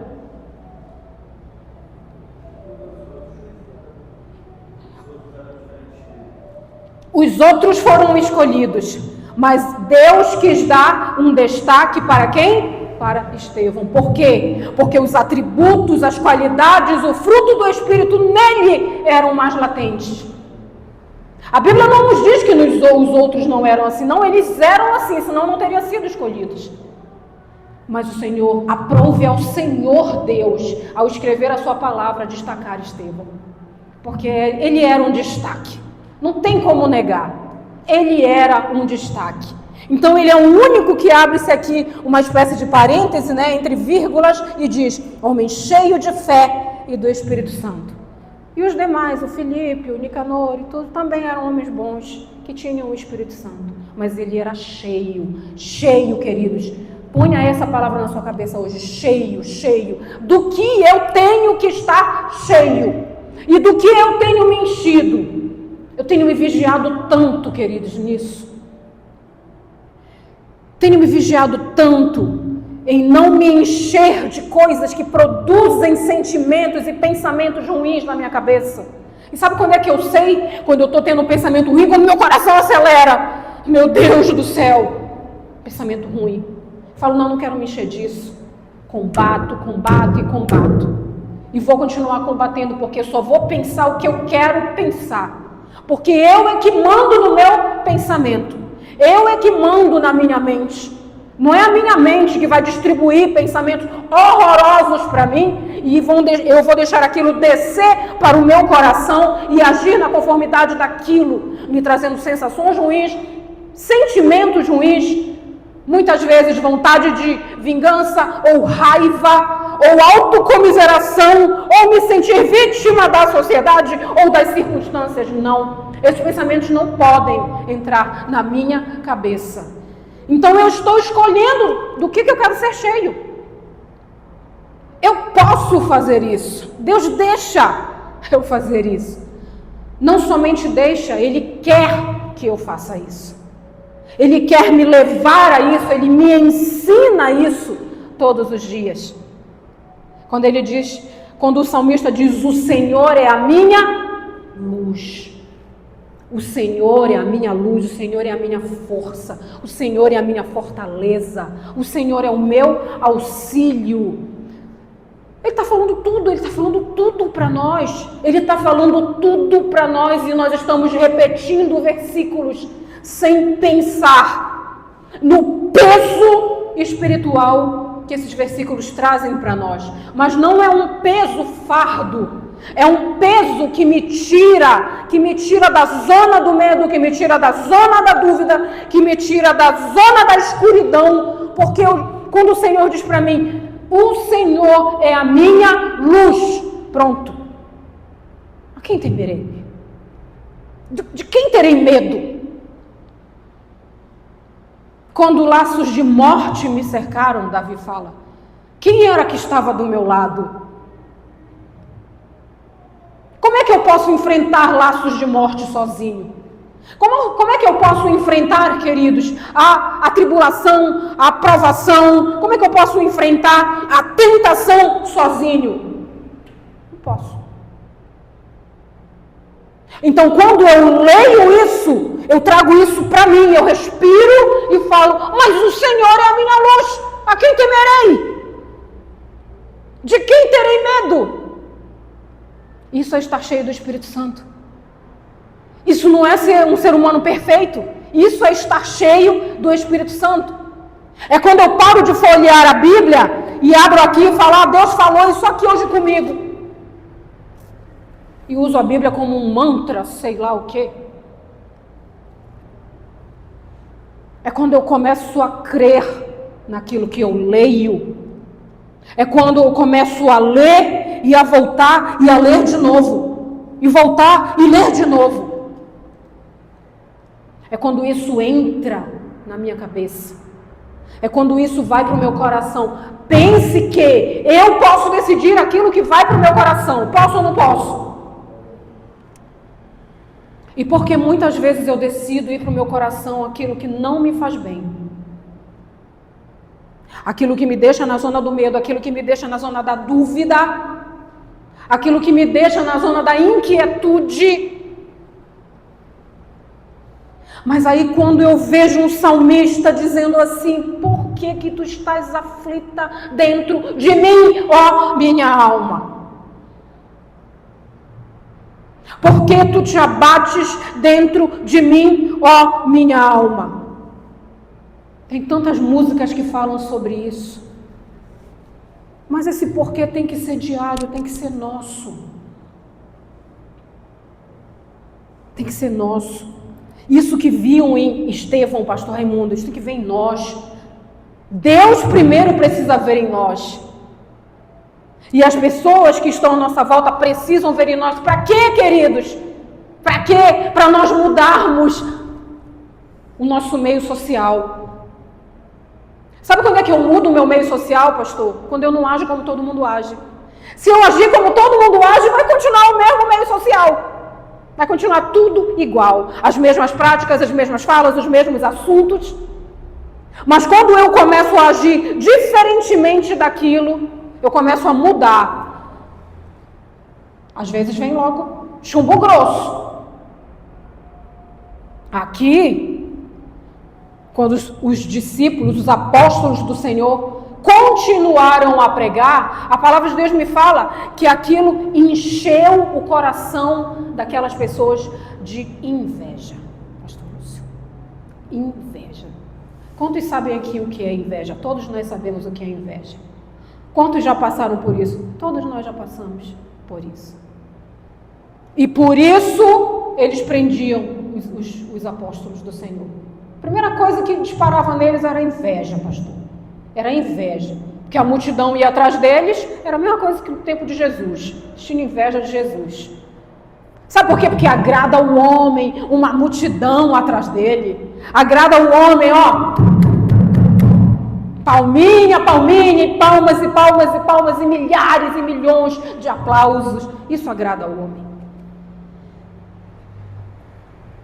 Os outros foram escolhidos, mas Deus quis dar um destaque para quem? Para Estevão. Por quê? Porque os atributos, as qualidades, o fruto do Espírito nele eram mais latentes. A Bíblia não nos diz que os outros não eram assim, não, eles eram assim, senão não teriam sido escolhidos. Mas o Senhor, aprove ao Senhor Deus, ao escrever a sua palavra, destacar Estevão. Porque ele era um destaque. Não tem como negar. Ele era um destaque. Então ele é o único que abre-se aqui uma espécie de parêntese, entre vírgulas, e diz: homem cheio de fé e do Espírito Santo. E os demais, o Filipe, o Nicanor e tudo, também eram homens bons, que tinham o Espírito Santo. Mas ele era cheio, queridos. Ponha essa palavra na sua cabeça hoje: cheio. Do que eu tenho que estar cheio. E do que eu tenho me enchido. Eu tenho me vigiado tanto, queridos, nisso. Tenho me vigiado tanto em não me encher de coisas que produzem sentimentos e pensamentos ruins na minha cabeça. E sabe quando é que eu sei? Quando eu estou tendo um pensamento ruim, quando meu coração acelera. Meu Deus do céu! Pensamento ruim. Falo, não quero me encher disso. Combato. E vou continuar combatendo, porque só vou pensar o que eu quero pensar. Porque eu é que mando no meu pensamento. Eu é que mando na minha mente. Não é a minha mente que vai distribuir pensamentos horrorosos para mim e eu vou deixar aquilo descer para o meu coração e agir na conformidade daquilo, me trazendo sensações ruins, sentimentos ruins, muitas vezes vontade de vingança ou raiva ou autocomiseração ou me sentir vítima da sociedade ou das circunstâncias. Não. Esses pensamentos não podem entrar na minha cabeça. Então eu estou escolhendo do que eu quero ser cheio. Eu posso fazer isso. Deus deixa eu fazer isso. Não somente deixa, Ele quer que eu faça isso. Ele quer me levar a isso, Ele me ensina isso todos os dias. Quando o salmista diz: o Senhor é a minha luz. O Senhor é a minha luz, o Senhor é a minha força, o Senhor é a minha fortaleza, o Senhor é o meu auxílio. Ele está falando tudo para nós. Ele está falando tudo para nós e nós estamos repetindo versículos sem pensar no peso espiritual que esses versículos trazem para nós. Mas não é um peso fardo. É um peso que me tira da zona do medo, que me tira da zona da dúvida, que me tira da zona da escuridão, porque quando o Senhor diz para mim, o Senhor é a minha luz, pronto. A quem temerei? De quem terei medo? Quando laços de morte me cercaram, Davi fala, quem era que estava do meu lado? Como é que eu posso enfrentar laços de morte sozinho? Como é que eu posso enfrentar, queridos, a tribulação, a provação? Como é que eu posso enfrentar a tentação sozinho? Não posso. Então, quando eu leio isso, eu trago isso para mim, eu respiro e falo, mas o Senhor é a minha luz, a quem temerei? De quem terei medo? Isso é estar cheio do Espírito Santo. Isso não é ser um ser humano perfeito. Isso é estar cheio do Espírito Santo. É quando eu paro de folhear a Bíblia e abro aqui e falo, Deus falou isso aqui hoje comigo. E uso a Bíblia como um mantra, sei lá o quê. É quando eu começo a crer naquilo que eu leio. É quando eu começo a ler e a voltar e a ler de novo. E voltar e ler de novo. É quando isso entra na minha cabeça. É quando isso vai para o meu coração. Pense que eu posso decidir aquilo que vai para o meu coração. Posso ou não posso? E porque muitas vezes eu decido ir para o meu coração aquilo que não me faz bem. Aquilo que me deixa na zona do medo, aquilo que me deixa na zona da dúvida, aquilo que me deixa na zona da inquietude. Mas aí quando eu vejo um salmista dizendo assim, por que tu estás aflita dentro de mim, ó minha alma? Por que tu te abates dentro de mim, ó minha alma? Tem tantas músicas que falam sobre isso. Mas esse porquê tem que ser diário, tem que ser nosso. Tem que ser nosso. Isso que viam em Estevão, pastor Raimundo, isso que vem em nós. Deus primeiro precisa ver em nós. E as pessoas que estão à nossa volta precisam ver em nós. Para quê, queridos? Para quê? Para nós mudarmos o nosso meio social. Sabe quando é que eu mudo o meu meio social, pastor? Quando eu não ajo como todo mundo age. Se eu agir como todo mundo age, vai continuar o mesmo meio social. Vai continuar tudo igual. As mesmas práticas, as mesmas falas, os mesmos assuntos. Mas quando eu começo a agir diferentemente daquilo, eu começo a mudar. Às vezes vem logo chumbo grosso. Aqui, quando os discípulos, os apóstolos do Senhor continuaram a pregar, a palavra de Deus me fala que aquilo encheu o coração daquelas pessoas de inveja. Pastor Lúcio, inveja. Quantos sabem aqui o que é inveja? Todos nós sabemos o que é inveja. Quantos já passaram por isso? Todos nós já passamos por isso. E por isso eles prendiam os apóstolos do Senhor. A primeira coisa que disparava neles era inveja, pastor. Era inveja. Porque a multidão ia atrás deles, era a mesma coisa que no tempo de Jesus. Tinha inveja de Jesus. Sabe por quê? Porque agrada o homem, uma multidão atrás dele. Agrada o homem, ó. Palminha, palminha, e palmas, e palmas, e palmas, e milhares e milhões de aplausos. Isso agrada ao homem.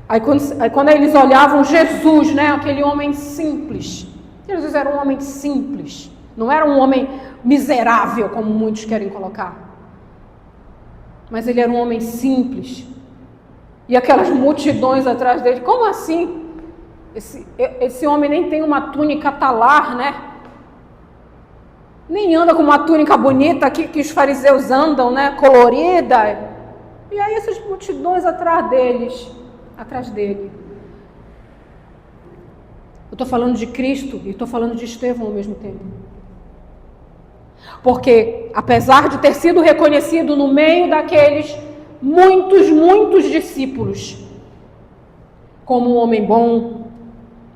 Aí quando eles olhavam Jesus, né, aquele homem simples. Jesus era um homem simples. Não era um homem miserável, como muitos querem colocar. Mas ele era um homem simples. E aquelas multidões atrás dele. Como assim? Esse homem nem tem uma túnica talar, né? Nem anda com uma túnica bonita que os fariseus andam, né? Colorida. E aí essas multidões atrás dele. Eu estou falando de Cristo e estou falando de Estevão ao mesmo tempo. Porque, apesar de ter sido reconhecido no meio daqueles muitos discípulos, como um homem bom,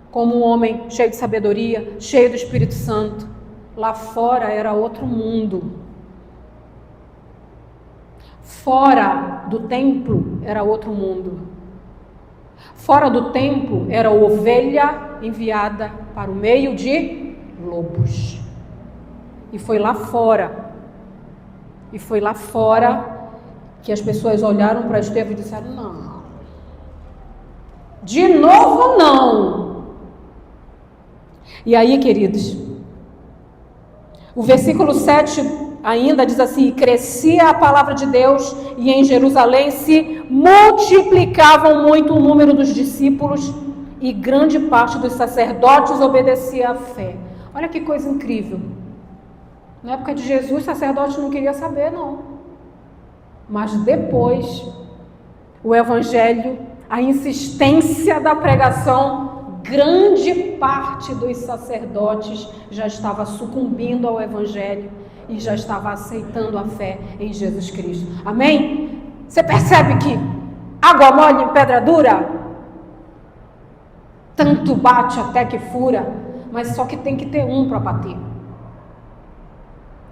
como um homem cheio de sabedoria, cheio do Espírito Santo, lá fora era outro mundo. Fora do templo era outro mundo. Fora do templo era ovelha enviada para o meio de lobos. E foi lá fora que as pessoas olharam para Estevão e disseram: não, de novo não. E aí, queridos, o versículo 7 ainda diz assim: crescia a palavra de Deus e em Jerusalém se multiplicavam muito o número dos discípulos e grande parte dos sacerdotes obedecia à fé. Olha que coisa incrível. Na época de Jesus, sacerdote não queria saber, não. Mas depois, o evangelho, a insistência da pregação, grande parte dos sacerdotes já estava sucumbindo ao evangelho e já estava aceitando a fé em Jesus Cristo. Amém? Você percebe que água mole em pedra dura? Tanto bate até que fura, mas só que tem que ter um para bater.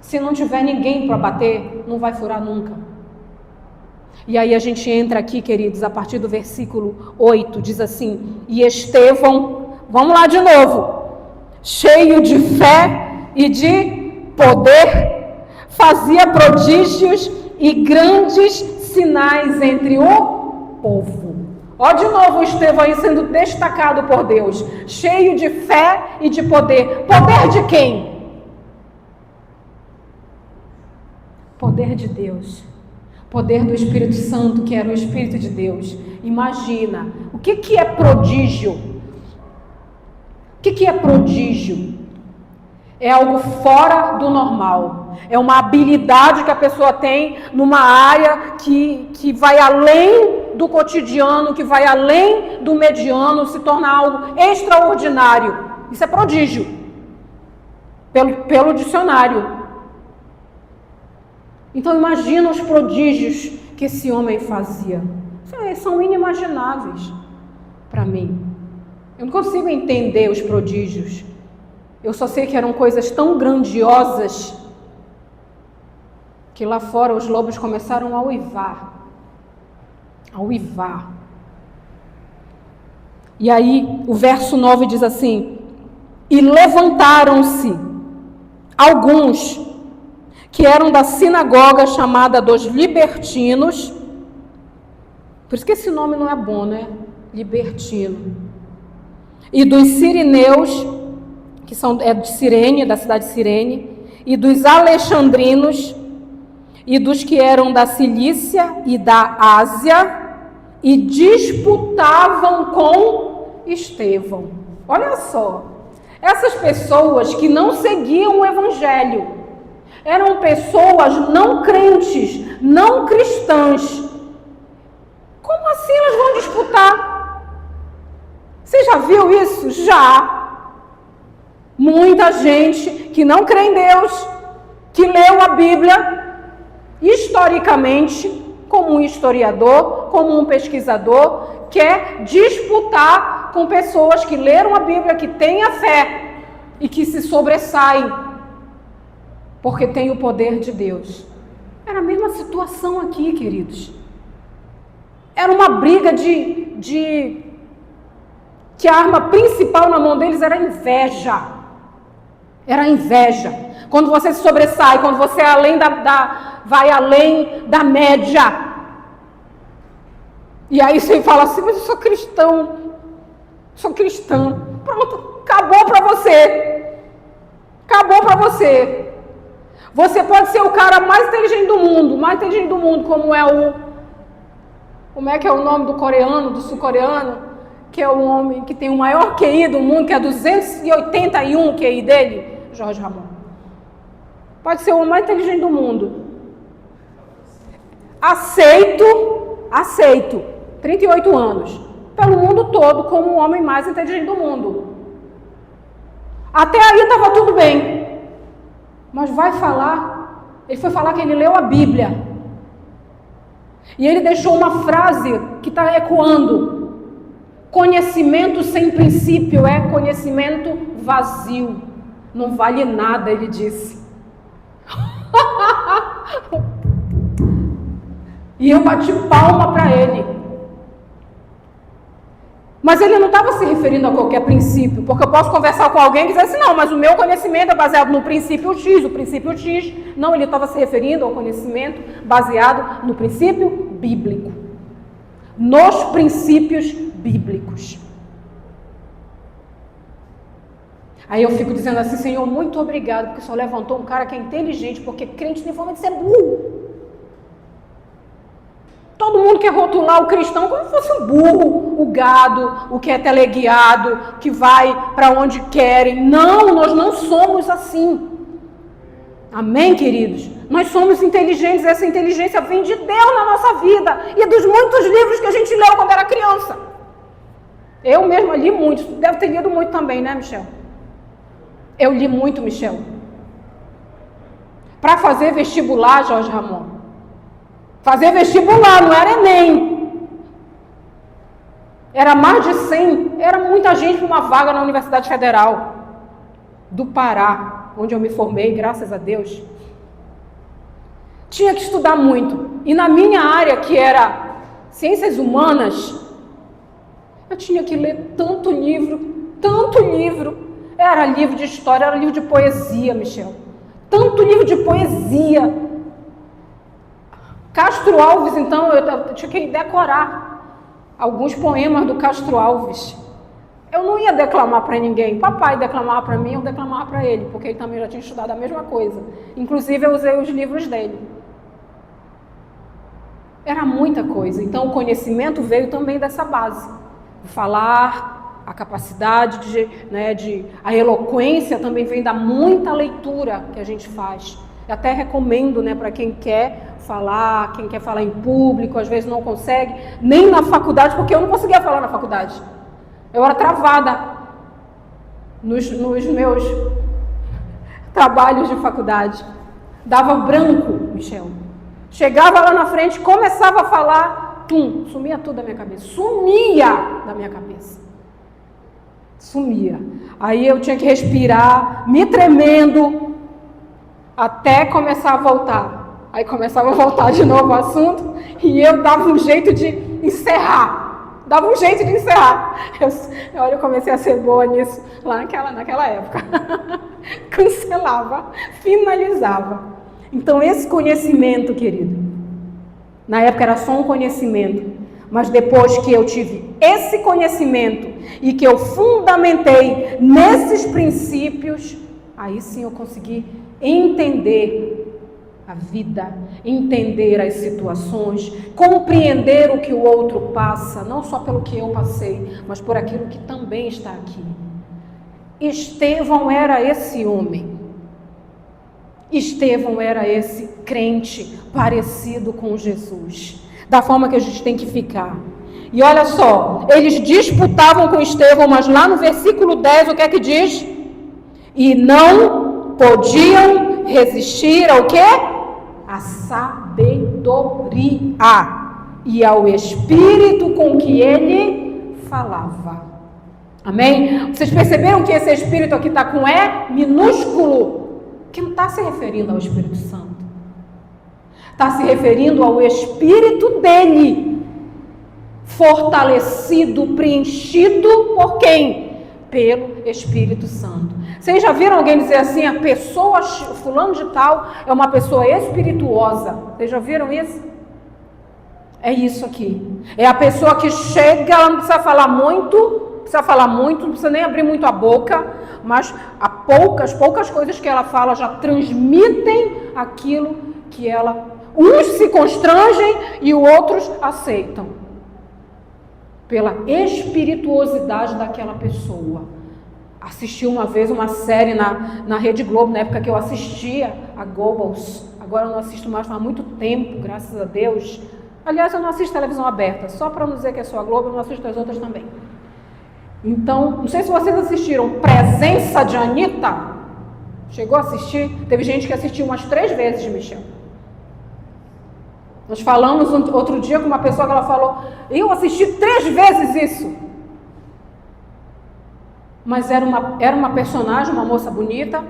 Se não tiver ninguém para bater, não vai furar nunca. E aí a gente entra aqui, queridos, a partir do versículo 8, diz assim: e Estevão, vamos lá de novo, cheio de fé e de poder, fazia prodígios e grandes sinais entre o povo. Ó, de novo Estevão aí sendo destacado por Deus, cheio de fé e de poder. Poder de quem? Poder de Deus, poder do Espírito Santo, que era o Espírito de Deus. Imagina, o que é prodígio? O que é prodígio? É algo fora do normal, é uma habilidade que a pessoa tem numa área que vai além do cotidiano, que vai além do mediano, se torna algo extraordinário. Isso é prodígio, pelo dicionário. Então imagina os prodígios que esse homem fazia. São inimagináveis para mim. Eu não consigo entender os prodígios. Eu só sei que eram coisas tão grandiosas que lá fora os lobos começaram a uivar. A uivar. E aí o verso 9 diz assim: e levantaram-se alguns que eram da sinagoga chamada dos libertinos. Por isso que esse nome não é bom, né? Libertino. E dos sirineus, que é de Cirene, da cidade de Cirene, e dos alexandrinos, e dos que eram da Cilícia e da Ásia, e disputavam com Estevão. Olha só, essas pessoas que não seguiam o evangelho, eram pessoas não crentes, não cristãs. Como assim elas vão disputar? Você já viu isso? Já. Muita gente que não crê em Deus, que leu a Bíblia, historicamente, como um historiador, como um pesquisador, quer disputar com pessoas que leram a Bíblia, que têm a fé e que se sobressaem, porque tem o poder de Deus. Era a mesma situação aqui, queridos. Era uma briga que a arma principal na mão deles era inveja. Era inveja. Quando você se sobressai, quando você vai além da média. E aí você fala assim: mas eu sou cristão. Sou cristã. Pronto, acabou para você. Acabou para você. Você pode ser o cara mais inteligente do mundo, como é Como é que é o nome do coreano, do sul-coreano? Que é o homem que tem o maior QI do mundo, que é 281 QI dele? Jorge Ramon. Pode ser o homem mais inteligente do mundo. Aceito, 38 anos, pelo mundo todo como o homem mais inteligente do mundo. Até aí estava tudo bem. Mas ele foi falar que ele leu a Bíblia. E ele deixou uma frase que está ecoando. Conhecimento sem princípio é conhecimento vazio. Não vale nada, ele disse. E eu bati palma para ele. Mas ele não estava se referindo a qualquer princípio, porque eu posso conversar com alguém que diz assim, não, mas o meu conhecimento é baseado no princípio X, o princípio X. Não, ele estava se referindo ao conhecimento baseado no princípio bíblico. Nos princípios bíblicos. Aí eu fico dizendo assim, Senhor, muito obrigado, porque o Senhor levantou um cara que é inteligente, porque crente tem forma de ser burro. Todo mundo quer rotular o cristão como se fosse um burro, o gado, o que é teleguiado, que vai para onde querem. Não, nós não somos assim. Amém, queridos? Nós somos inteligentes, essa inteligência vem de Deus na nossa vida e dos muitos livros que a gente leu quando era criança. Eu mesma li muito, deve ter lido muito também, né, Michel? Eu li muito, Michel. Para fazer vestibular, Jorge Ramon. Fazer vestibular, não era Enem. Era mais de 100. Era muita gente para uma vaga na Universidade Federal do Pará, onde eu me formei, graças a Deus. Tinha que estudar muito. E na minha área, que era Ciências Humanas, eu tinha que ler tanto livro. Era livro de história, era livro de poesia, Michel. Tanto livro de poesia. Castro Alves, então, eu tinha que decorar alguns poemas do Castro Alves. Eu não ia declamar para ninguém. Papai declamava para mim, eu declamava para ele, porque ele também já tinha estudado a mesma coisa. Inclusive, eu usei os livros dele. Era muita coisa. Então, o conhecimento veio também dessa base. Falar, a capacidade a eloquência também vem da muita leitura que a gente faz. Eu até recomendo, para quem quer falar em público, às vezes não consegue, nem na faculdade, porque eu não conseguia falar na faculdade. Eu era travada nos meus trabalhos de faculdade. Dava branco, Michel. Chegava lá na frente, começava a falar, sumia tudo da minha cabeça. Sumia da minha cabeça. Sumia. Aí eu tinha que respirar, me tremendo, até começar a voltar. Aí começava a voltar de novo o assunto e eu dava um jeito de encerrar. Eu comecei a ser boa nisso lá naquela época. Cancelava, finalizava. Então esse conhecimento, querido, na época era só um conhecimento, mas depois que eu tive esse conhecimento e que eu fundamentei nesses princípios, aí sim eu consegui entender a vida, entender as situações, compreender o que o outro passa, não só pelo que eu passei, mas por aquilo que também está aqui. Estevão era esse homem. Estevão era esse crente parecido com Jesus, da forma que a gente tem que ficar. E olha só, eles disputavam com Estevão, mas lá no versículo 10, o que é que diz? E não podiam resistir ao quê? A sabedoria e ao Espírito com que ele falava. Amém? Vocês perceberam que esse Espírito aqui está com E minúsculo, que não está se referindo ao Espírito Santo. Está se referindo ao Espírito dele, fortalecido, preenchido por quem? Pelo Espírito Santo. Vocês já viram alguém dizer assim, a pessoa fulano de tal é uma pessoa espirituosa? Vocês já viram isso? É isso aqui. É a pessoa que chega, ela não precisa falar muito, não precisa nem abrir muito a boca, mas poucas coisas que ela fala já transmitem aquilo que ela... Uns se constrangem e outros aceitam. pela espirituosidade daquela pessoa. Assisti uma vez uma série na Rede Globo, na época que eu assistia a Goebbels. Agora eu não assisto mais há muito tempo, graças a Deus. Aliás, eu não assisto televisão aberta, só para não dizer que é só a Globo, eu não assisto as outras também. Então, não sei se vocês assistiram Presença de Anitta. Chegou a assistir? Teve gente que assistiu umas 3 vezes, Michel. Nós falamos outro dia com uma pessoa que ela falou, eu assisti 3 vezes isso. Mas era uma personagem, uma moça bonita,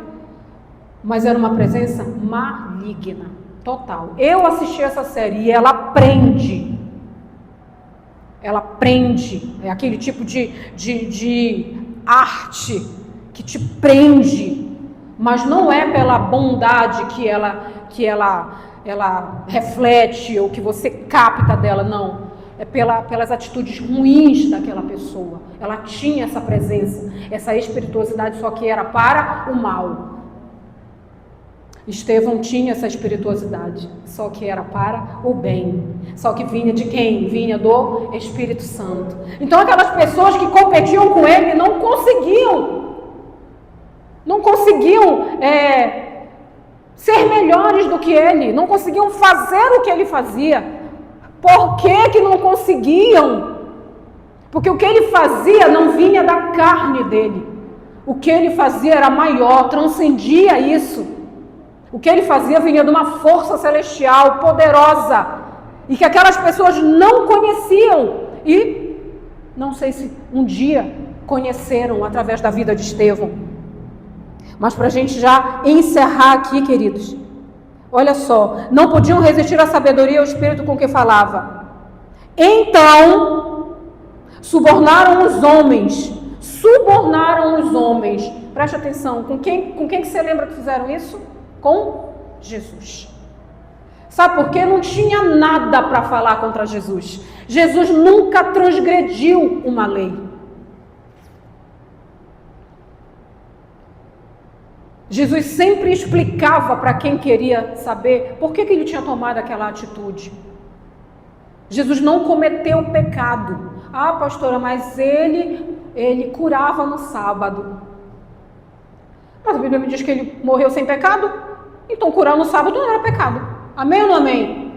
mas era uma presença maligna, total. Eu assisti essa série e ela prende. Ela prende. É aquele tipo de arte que te prende. Mas não é pela bondade que ela reflete ou que você capta dela, não. É pelas atitudes ruins daquela pessoa. Ela tinha essa presença, essa espirituosidade, só que era para o mal. Estevão tinha essa espirituosidade, só que era para o bem. Só que vinha de quem? Vinha do Espírito Santo. Então aquelas pessoas que competiam com ele não conseguiam ser melhores do que ele, não conseguiam fazer o que ele fazia. Por que não conseguiam? Porque o que ele fazia não vinha da carne dele. O que ele fazia era maior, transcendia isso. O que ele fazia vinha de uma força celestial, poderosa, e que aquelas pessoas não conheciam. E não sei se um dia conheceram através da vida de Estevão. Mas para a gente já encerrar aqui, queridos, olha só, não podiam resistir à sabedoria e ao espírito com que falava. Então, subornaram os homens. Preste atenção, com quem que você lembra que fizeram isso? Com Jesus. Sabe por quê? Não tinha nada para falar contra Jesus. Jesus nunca transgrediu uma lei. Jesus sempre explicava para quem queria saber por que ele tinha tomado aquela atitude. Jesus não cometeu pecado. Ah, pastora, mas ele curava no sábado. Mas a Bíblia me diz que ele morreu sem pecado. Então curar no sábado não era pecado. Amém ou não amém?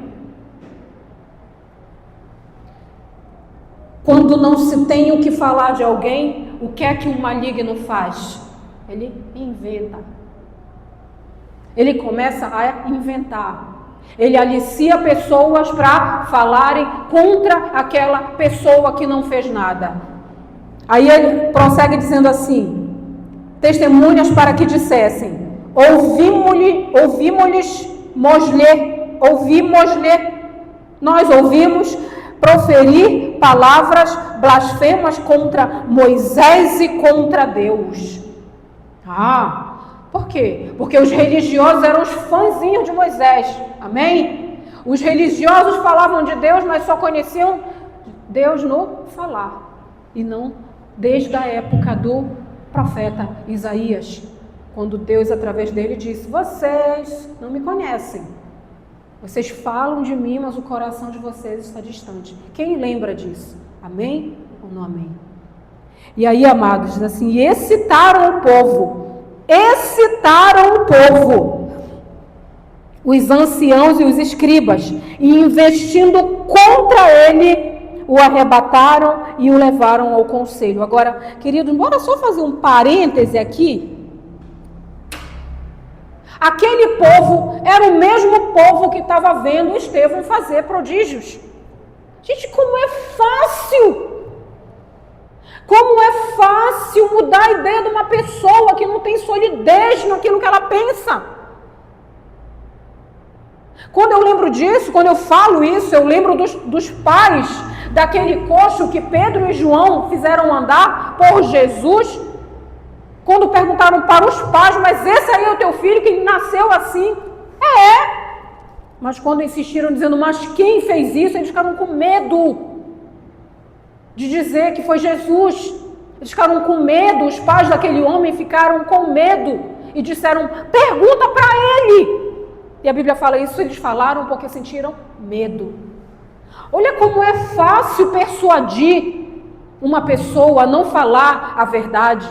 Quando não se tem o que falar de alguém, o que é que um maligno faz? Ele inventa. Ele começa a inventar. Ele alicia pessoas para falarem contra aquela pessoa que não fez nada. Aí ele prossegue dizendo assim: testemunhas para que dissessem: nós ouvimos proferir palavras blasfemas contra Moisés e contra Deus. Por quê? Porque os religiosos eram os fãzinhos de Moisés. Amém? Os religiosos falavam de Deus, mas só conheciam Deus no falar. E não desde a época do profeta Isaías. Quando Deus, através dele, disse: vocês não me conhecem. Vocês falam de mim, mas o coração de vocês está distante. Quem lembra disso? Amém ou não amém? E aí, amados, diz assim: excitaram o povo, os anciãos e os escribas, e investindo contra ele, o arrebataram e o levaram ao conselho. Agora, querido, bora só fazer um parêntese aqui. Aquele povo era o mesmo povo que estava vendo Estevão fazer prodígios. Gente, como é fácil! Como é fácil mudar a ideia de uma pessoa que não tem solidez naquilo que ela pensa. Quando eu lembro disso, quando eu falo isso, eu lembro dos pais daquele coxo que Pedro e João fizeram andar por Jesus. Quando perguntaram para os pais: mas esse aí é o teu filho que ele nasceu assim? Mas quando insistiram dizendo: mas quem fez isso? Eles ficaram com medo de dizer que foi Jesus. Eles ficaram com medo, os pais daquele homem ficaram com medo e disseram: pergunta para ele. E a Bíblia fala isso, eles falaram porque sentiram medo. Olha como é fácil persuadir uma pessoa não falar a verdade.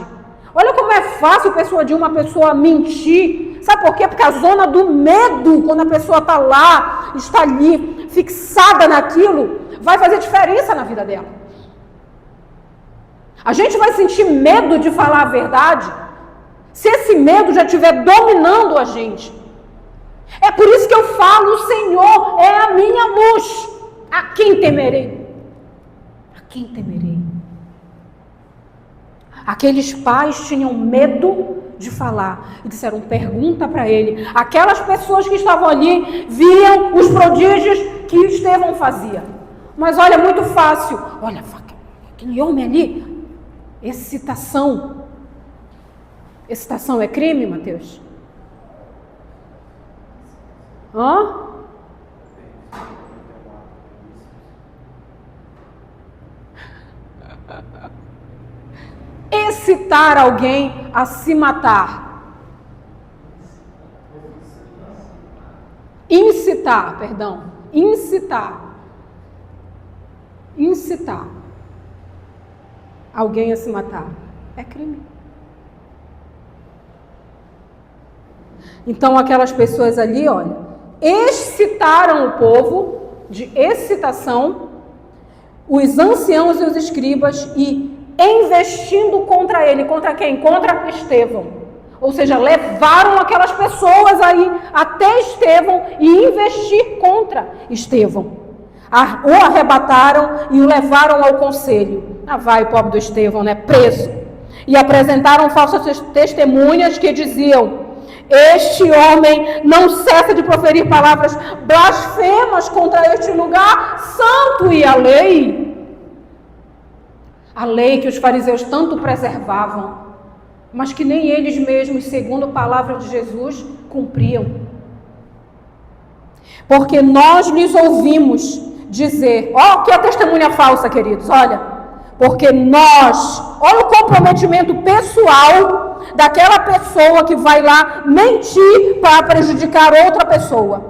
Olha como é fácil persuadir uma pessoa a mentir. Sabe por quê? Porque a zona do medo, quando a pessoa está lá, está ali, fixada naquilo, vai fazer diferença na vida dela. A gente vai sentir medo de falar a verdade se esse medo já estiver dominando a gente. É por isso que eu falo, o Senhor é a minha luz. A quem temerei? A quem temerei? Aqueles pais tinham medo de falar e disseram, pergunta para ele. Aquelas pessoas que estavam ali viam os prodígios que Estevão fazia. Mas olha, muito fácil. Olha, aquele homem ali, excitação. Excitação é crime, Mateus? Hã? Excitar alguém a se matar. Incitar, perdão. Incitar alguém a se matar. É crime. Então aquelas pessoas ali, olha, excitaram o povo de excitação, os anciãos e os escribas, e investindo contra ele. Contra quem? Contra Estevão. Ou seja, levaram aquelas pessoas aí até Estevão e investir contra Estevão. O arrebataram e o levaram ao conselho. Vai o pobre do Estevão, né? Preso. E apresentaram falsas testemunhas que diziam, este homem não cessa de proferir palavras blasfemas contra este lugar santo e a lei. A lei que os fariseus tanto preservavam, mas que nem eles mesmos, segundo a palavra de Jesus, cumpriam. Porque nós lhes ouvimos dizer, que é a testemunha falsa, queridos, olha, porque nós, olha o comprometimento pessoal daquela pessoa que vai lá mentir para prejudicar outra pessoa.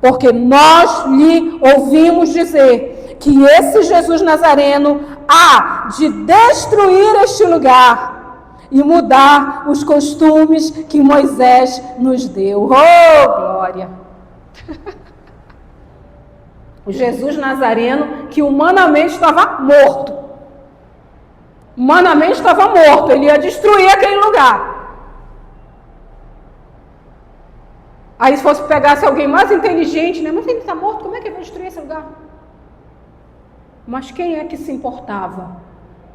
Porque nós lhe ouvimos dizer que esse Jesus Nazareno há de destruir este lugar e mudar os costumes que Moisés nos deu. Oh, glória! O Jesus Nazareno que humanamente estava morto. Humanamente estava morto, ele ia destruir aquele lugar. Aí se fosse pegasse alguém mais inteligente, né? Mas ele está morto, como é que ele vai destruir esse lugar? Mas quem é que se importava?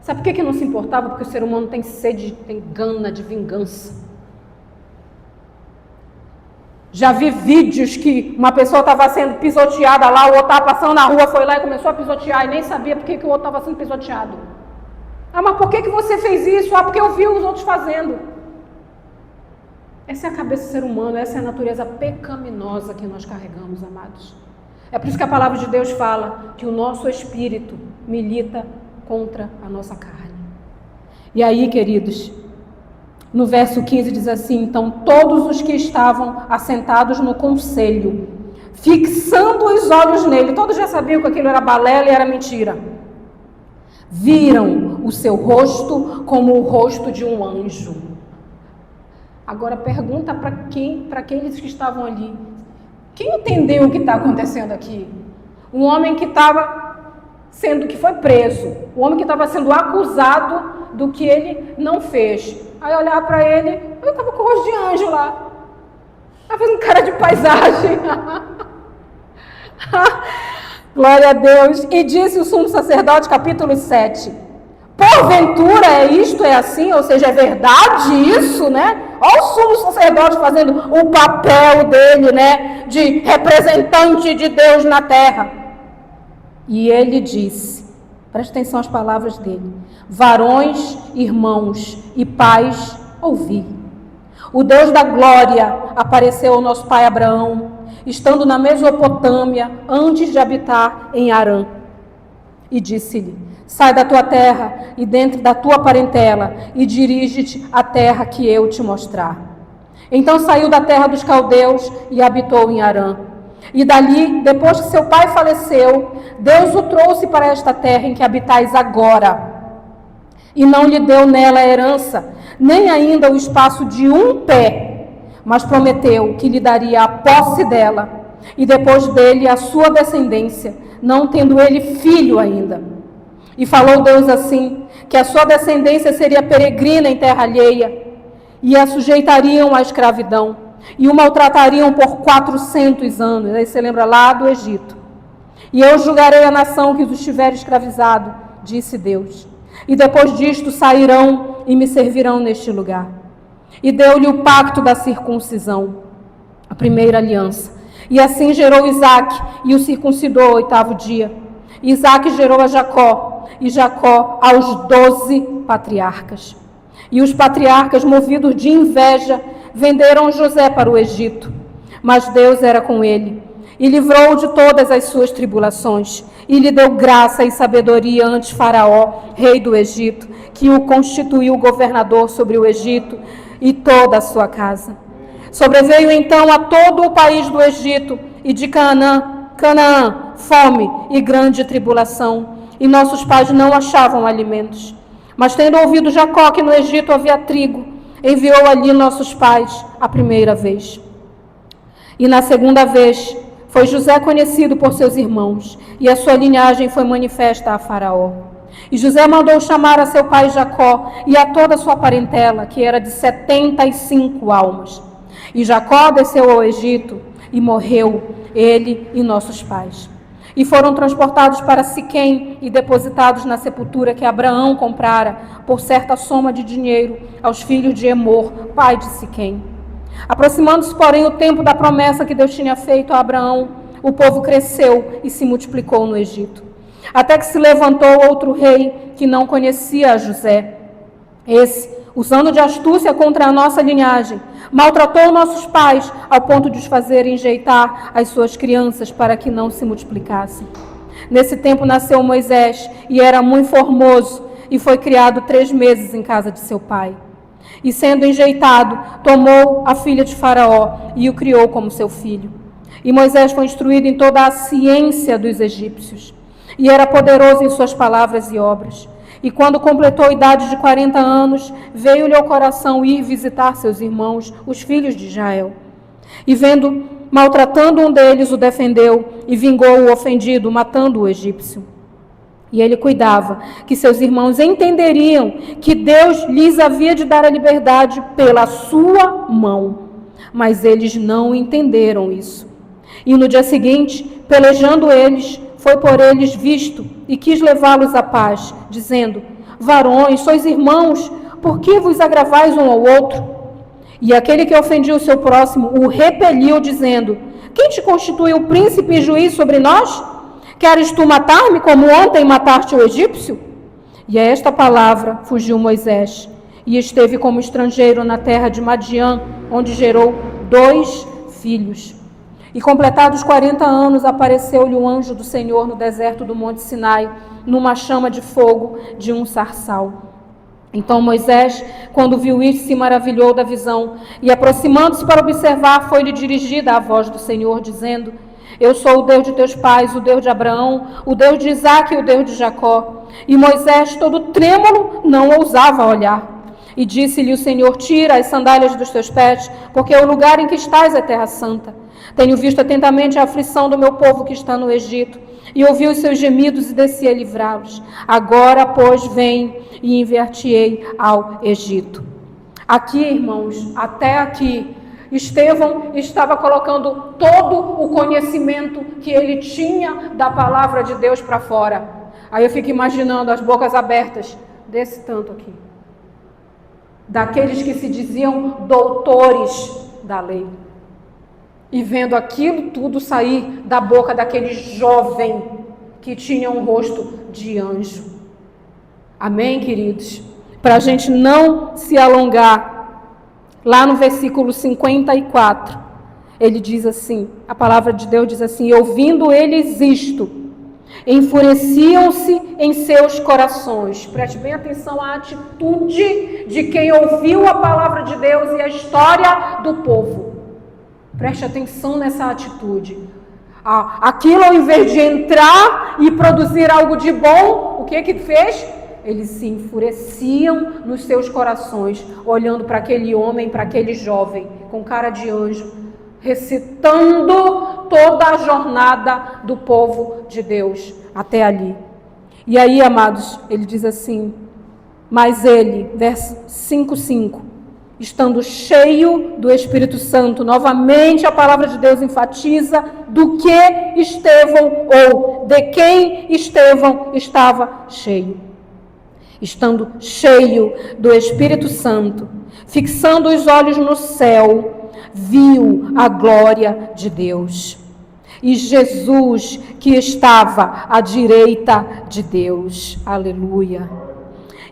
Sabe por que não se importava? Porque o ser humano tem sede, tem gana de vingança. Já vi vídeos que uma pessoa estava sendo pisoteada lá, o outro estava passando na rua, foi lá e começou a pisotear e nem sabia por que o outro estava sendo pisoteado. Mas por que você fez isso? Porque eu vi os outros fazendo. Essa é a cabeça do ser humano, essa é a natureza pecaminosa que nós carregamos, amados. É por isso que a palavra de Deus fala que o nosso espírito milita contra a nossa carne. E aí, queridos, no verso 15 diz assim, então todos os que estavam assentados no conselho, fixando os olhos nele, todos já sabiam que aquilo era balela e era mentira, viram o seu rosto como o rosto de um anjo. Agora pergunta para aqueles que estavam ali, quem entendeu o que está acontecendo aqui? Um homem que que foi preso, um homem que estava sendo acusado do que ele não fez. Aí olhar para ele, eu estava com o rosto de anjo lá, estava fazendo cara de paisagem. Glória a Deus. E disse o sumo sacerdote, capítulo 7, porventura isto é assim, ou seja, é verdade isso, né? Olha o sumo sacerdote fazendo o papel dele, né? De representante de Deus na terra. E ele disse, preste atenção às palavras dele, varões, irmãos e pais, ouvi. O Deus da glória apareceu ao nosso pai Abraão, estando na Mesopotâmia, antes de habitar em Harã. E disse-lhe, sai da tua terra e dentro da tua parentela e dirige-te à terra que eu te mostrar. Então saiu da terra dos caldeus e habitou em Harã. E dali, depois que seu pai faleceu, Deus o trouxe para esta terra em que habitais agora. e não lhe deu nela herança, nem ainda o espaço de um pé, mas prometeu que lhe daria a posse dela, e depois dele a sua descendência, não tendo ele filho ainda. E falou Deus assim, que a sua descendência seria peregrina em terra alheia, e a sujeitariam à escravidão, e o maltratariam por 400 anos. Aí você lembra lá do Egito. E eu julgarei a nação que os tiver escravizado, disse Deus. E depois disto sairão e me servirão neste lugar. E deu-lhe o pacto da circuncisão, a primeira aliança. E assim gerou Isaque, e o circuncidou ao 8º dia. Isaque gerou a Jacó, e Jacó aos 12 patriarcas. E os patriarcas, movidos de inveja, venderam José para o Egito. Mas Deus era com ele, e livrou-o de todas as suas tribulações, e lhe deu graça e sabedoria ante Faraó, rei do Egito, que o constituiu governador sobre o Egito e toda a sua casa. Sobreveio então a todo o país do Egito e de Canaã, fome e grande tribulação, e nossos pais não achavam alimentos. Mas tendo ouvido Jacó que no Egito havia trigo, enviou ali nossos pais a primeira vez. E na segunda vez foi José conhecido por seus irmãos, e a sua linhagem foi manifesta a Faraó. E José mandou chamar a seu pai Jacó e a toda a sua parentela, que era de 75 almas. E Jacó desceu ao Egito e morreu, ele e nossos pais. E foram transportados para Siquém e depositados na sepultura que Abraão comprara por certa soma de dinheiro aos filhos de Emor, pai de Siquém. Aproximando-se, porém, o tempo da promessa que Deus tinha feito a Abraão, o povo cresceu e se multiplicou no Egito. Até que se levantou outro rei que não conhecia a José. Esse, usando de astúcia contra a nossa linhagem, maltratou nossos pais ao ponto de os fazer enjeitar as suas crianças para que não se multiplicassem. Nesse tempo nasceu Moisés e era muito formoso e foi criado 3 meses em casa de seu pai. E sendo enjeitado, tomou a filha de Faraó e o criou como seu filho. E Moisés foi instruído em toda a ciência dos egípcios, e era poderoso em suas palavras e obras. E quando completou a idade de 40 anos, veio-lhe ao coração ir visitar seus irmãos, os filhos de Israel. E vendo, maltratando um deles, o defendeu, e vingou o ofendido, matando o egípcio. E ele cuidava que seus irmãos entenderiam que Deus lhes havia de dar a liberdade pela sua mão. Mas eles não entenderam isso. E no dia seguinte, pelejando eles, foi por eles visto e quis levá-los à paz, dizendo: varões, sois irmãos, por que vos agravais um ao outro? E aquele que ofendia o seu próximo o repeliu, dizendo: quem te constituiu príncipe e juiz sobre nós? Queres tu matar-me como ontem mataste o egípcio? E a esta palavra fugiu Moisés, e esteve como estrangeiro na terra de Madiã, onde gerou 2 filhos. E completados 40 anos, apareceu-lhe o anjo do Senhor no deserto do Monte Sinai, numa chama de fogo de um sarçal. Então Moisés, quando viu isso, se maravilhou da visão, e aproximando-se para observar, foi-lhe dirigida a voz do Senhor, dizendo: eu sou o Deus de teus pais, o Deus de Abraão, o Deus de Isaque e o Deus de Jacó. E Moisés, todo trêmulo, não ousava olhar. E disse-lhe o Senhor: tira as sandálias dos teus pés, porque o lugar em que estás é terra santa. Tenho visto atentamente a aflição do meu povo que está no Egito, e ouvi os seus gemidos e desci a livrá-los. Agora, pois, vem e enviar-te-ei ao Egito. Aqui, irmãos, até aqui, Estevão estava colocando todo o conhecimento que ele tinha da palavra de Deus para fora. Aí eu fico imaginando as bocas abertas, desse tanto aqui, daqueles que se diziam doutores da lei, e vendo aquilo tudo sair da boca daquele jovem que tinha um rosto de anjo. Amém, queridos? Para a gente não se alongar, lá no versículo 54, ele diz assim, a palavra de Deus diz assim: e ouvindo eles isto, enfureciam-se em seus corações. Preste bem atenção à atitude de quem ouviu a palavra de Deus e a história do povo. Preste atenção nessa atitude. Aquilo, ao invés de entrar e produzir algo de bom, o que fez? eles se enfureciam nos seus corações, olhando para aquele homem, para aquele jovem, com cara de anjo, recitando toda a jornada do povo de Deus até ali. E aí, amados, ele diz assim, mas ele, verso 5:5, estando cheio do Espírito Santo, novamente a palavra de Deus enfatiza do que Estevão, ou de quem Estevão estava cheio. Estando cheio do Espírito Santo, fixando os olhos no céu, viu a glória de Deus. E Jesus que estava à direita de Deus. Aleluia.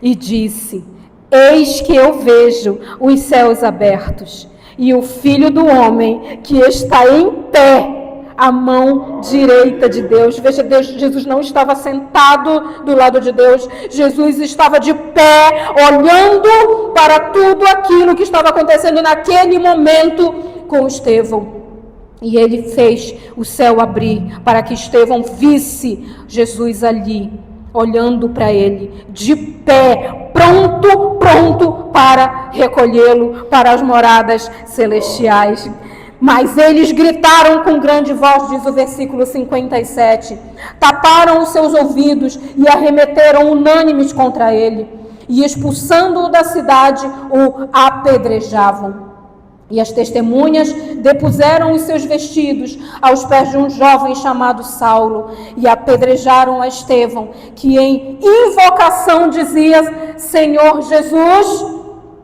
E disse, eis que eu vejo os céus abertos e o Filho do Homem que está em pé, à mão direita de Deus. Veja, Jesus não estava sentado do lado de Deus. Jesus estava de pé, olhando para tudo aquilo que estava acontecendo naquele momento com Estevão. E ele fez o céu abrir para que Estevão visse Jesus ali, olhando para ele, de pé, pronto para recolhê-lo para as moradas celestiais. Mas eles gritaram com grande voz, diz o versículo 57, taparam os seus ouvidos e arremeteram unânimes contra ele, e expulsando-o da cidade, o apedrejavam. E as testemunhas depuseram os seus vestidos aos pés de um jovem chamado Saulo e apedrejaram a Estevão, que em invocação dizia, Senhor Jesus,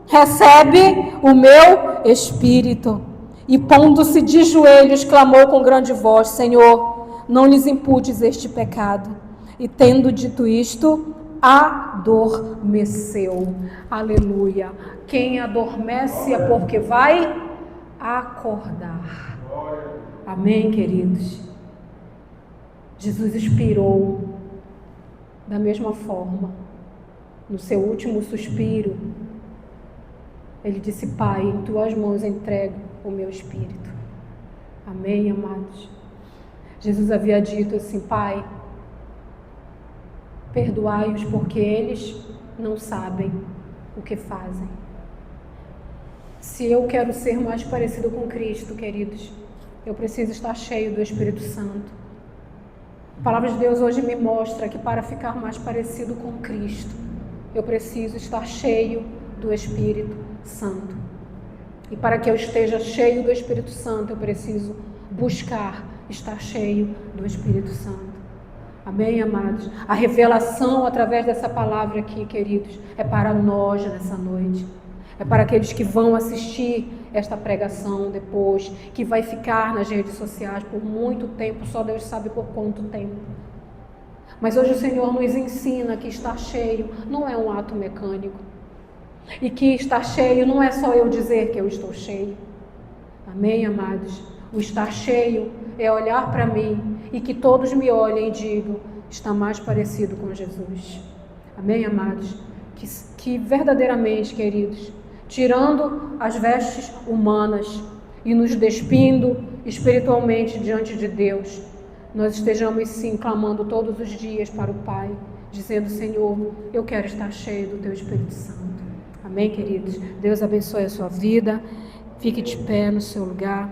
recebe o meu espírito. E pondo-se de joelhos, clamou com grande voz, Senhor, não lhes imputes este pecado. E tendo dito isto, adormeceu. Aleluia. Quem adormece é porque vai acordar. Amém, queridos? Jesus expirou da mesma forma. No seu último suspiro, ele disse, Pai, em tuas mãos entrego o meu espírito. Amém, amados? Jesus havia dito assim, Pai, perdoai-os porque eles não sabem o que fazem. Se eu quero ser mais parecido com Cristo, queridos, eu preciso estar cheio do Espírito Santo. A palavra de Deus hoje me mostra que para ficar mais parecido com Cristo, eu preciso estar cheio do Espírito Santo. E para que eu esteja cheio do Espírito Santo, eu preciso buscar estar cheio do Espírito Santo. Amém, amados? A revelação através dessa palavra aqui, queridos, é para nós nessa noite. É para aqueles que vão assistir esta pregação depois, que vai ficar nas redes sociais por muito tempo, só Deus sabe por quanto tempo. Mas hoje o Senhor nos ensina que estar cheio não é um ato mecânico. E que estar cheio não é só eu dizer que eu estou cheio. Amém, amados? O estar cheio é olhar para mim e que todos me olhem e digam, está mais parecido com Jesus. Amém, amados? Que verdadeiramente, queridos, tirando as vestes humanas e nos despindo espiritualmente diante de Deus, nós estejamos sim clamando todos os dias para o Pai, dizendo, Senhor, eu quero estar cheio do Teu Espírito Santo. Amém, queridos? Deus abençoe a sua vida. Fique de pé no seu lugar.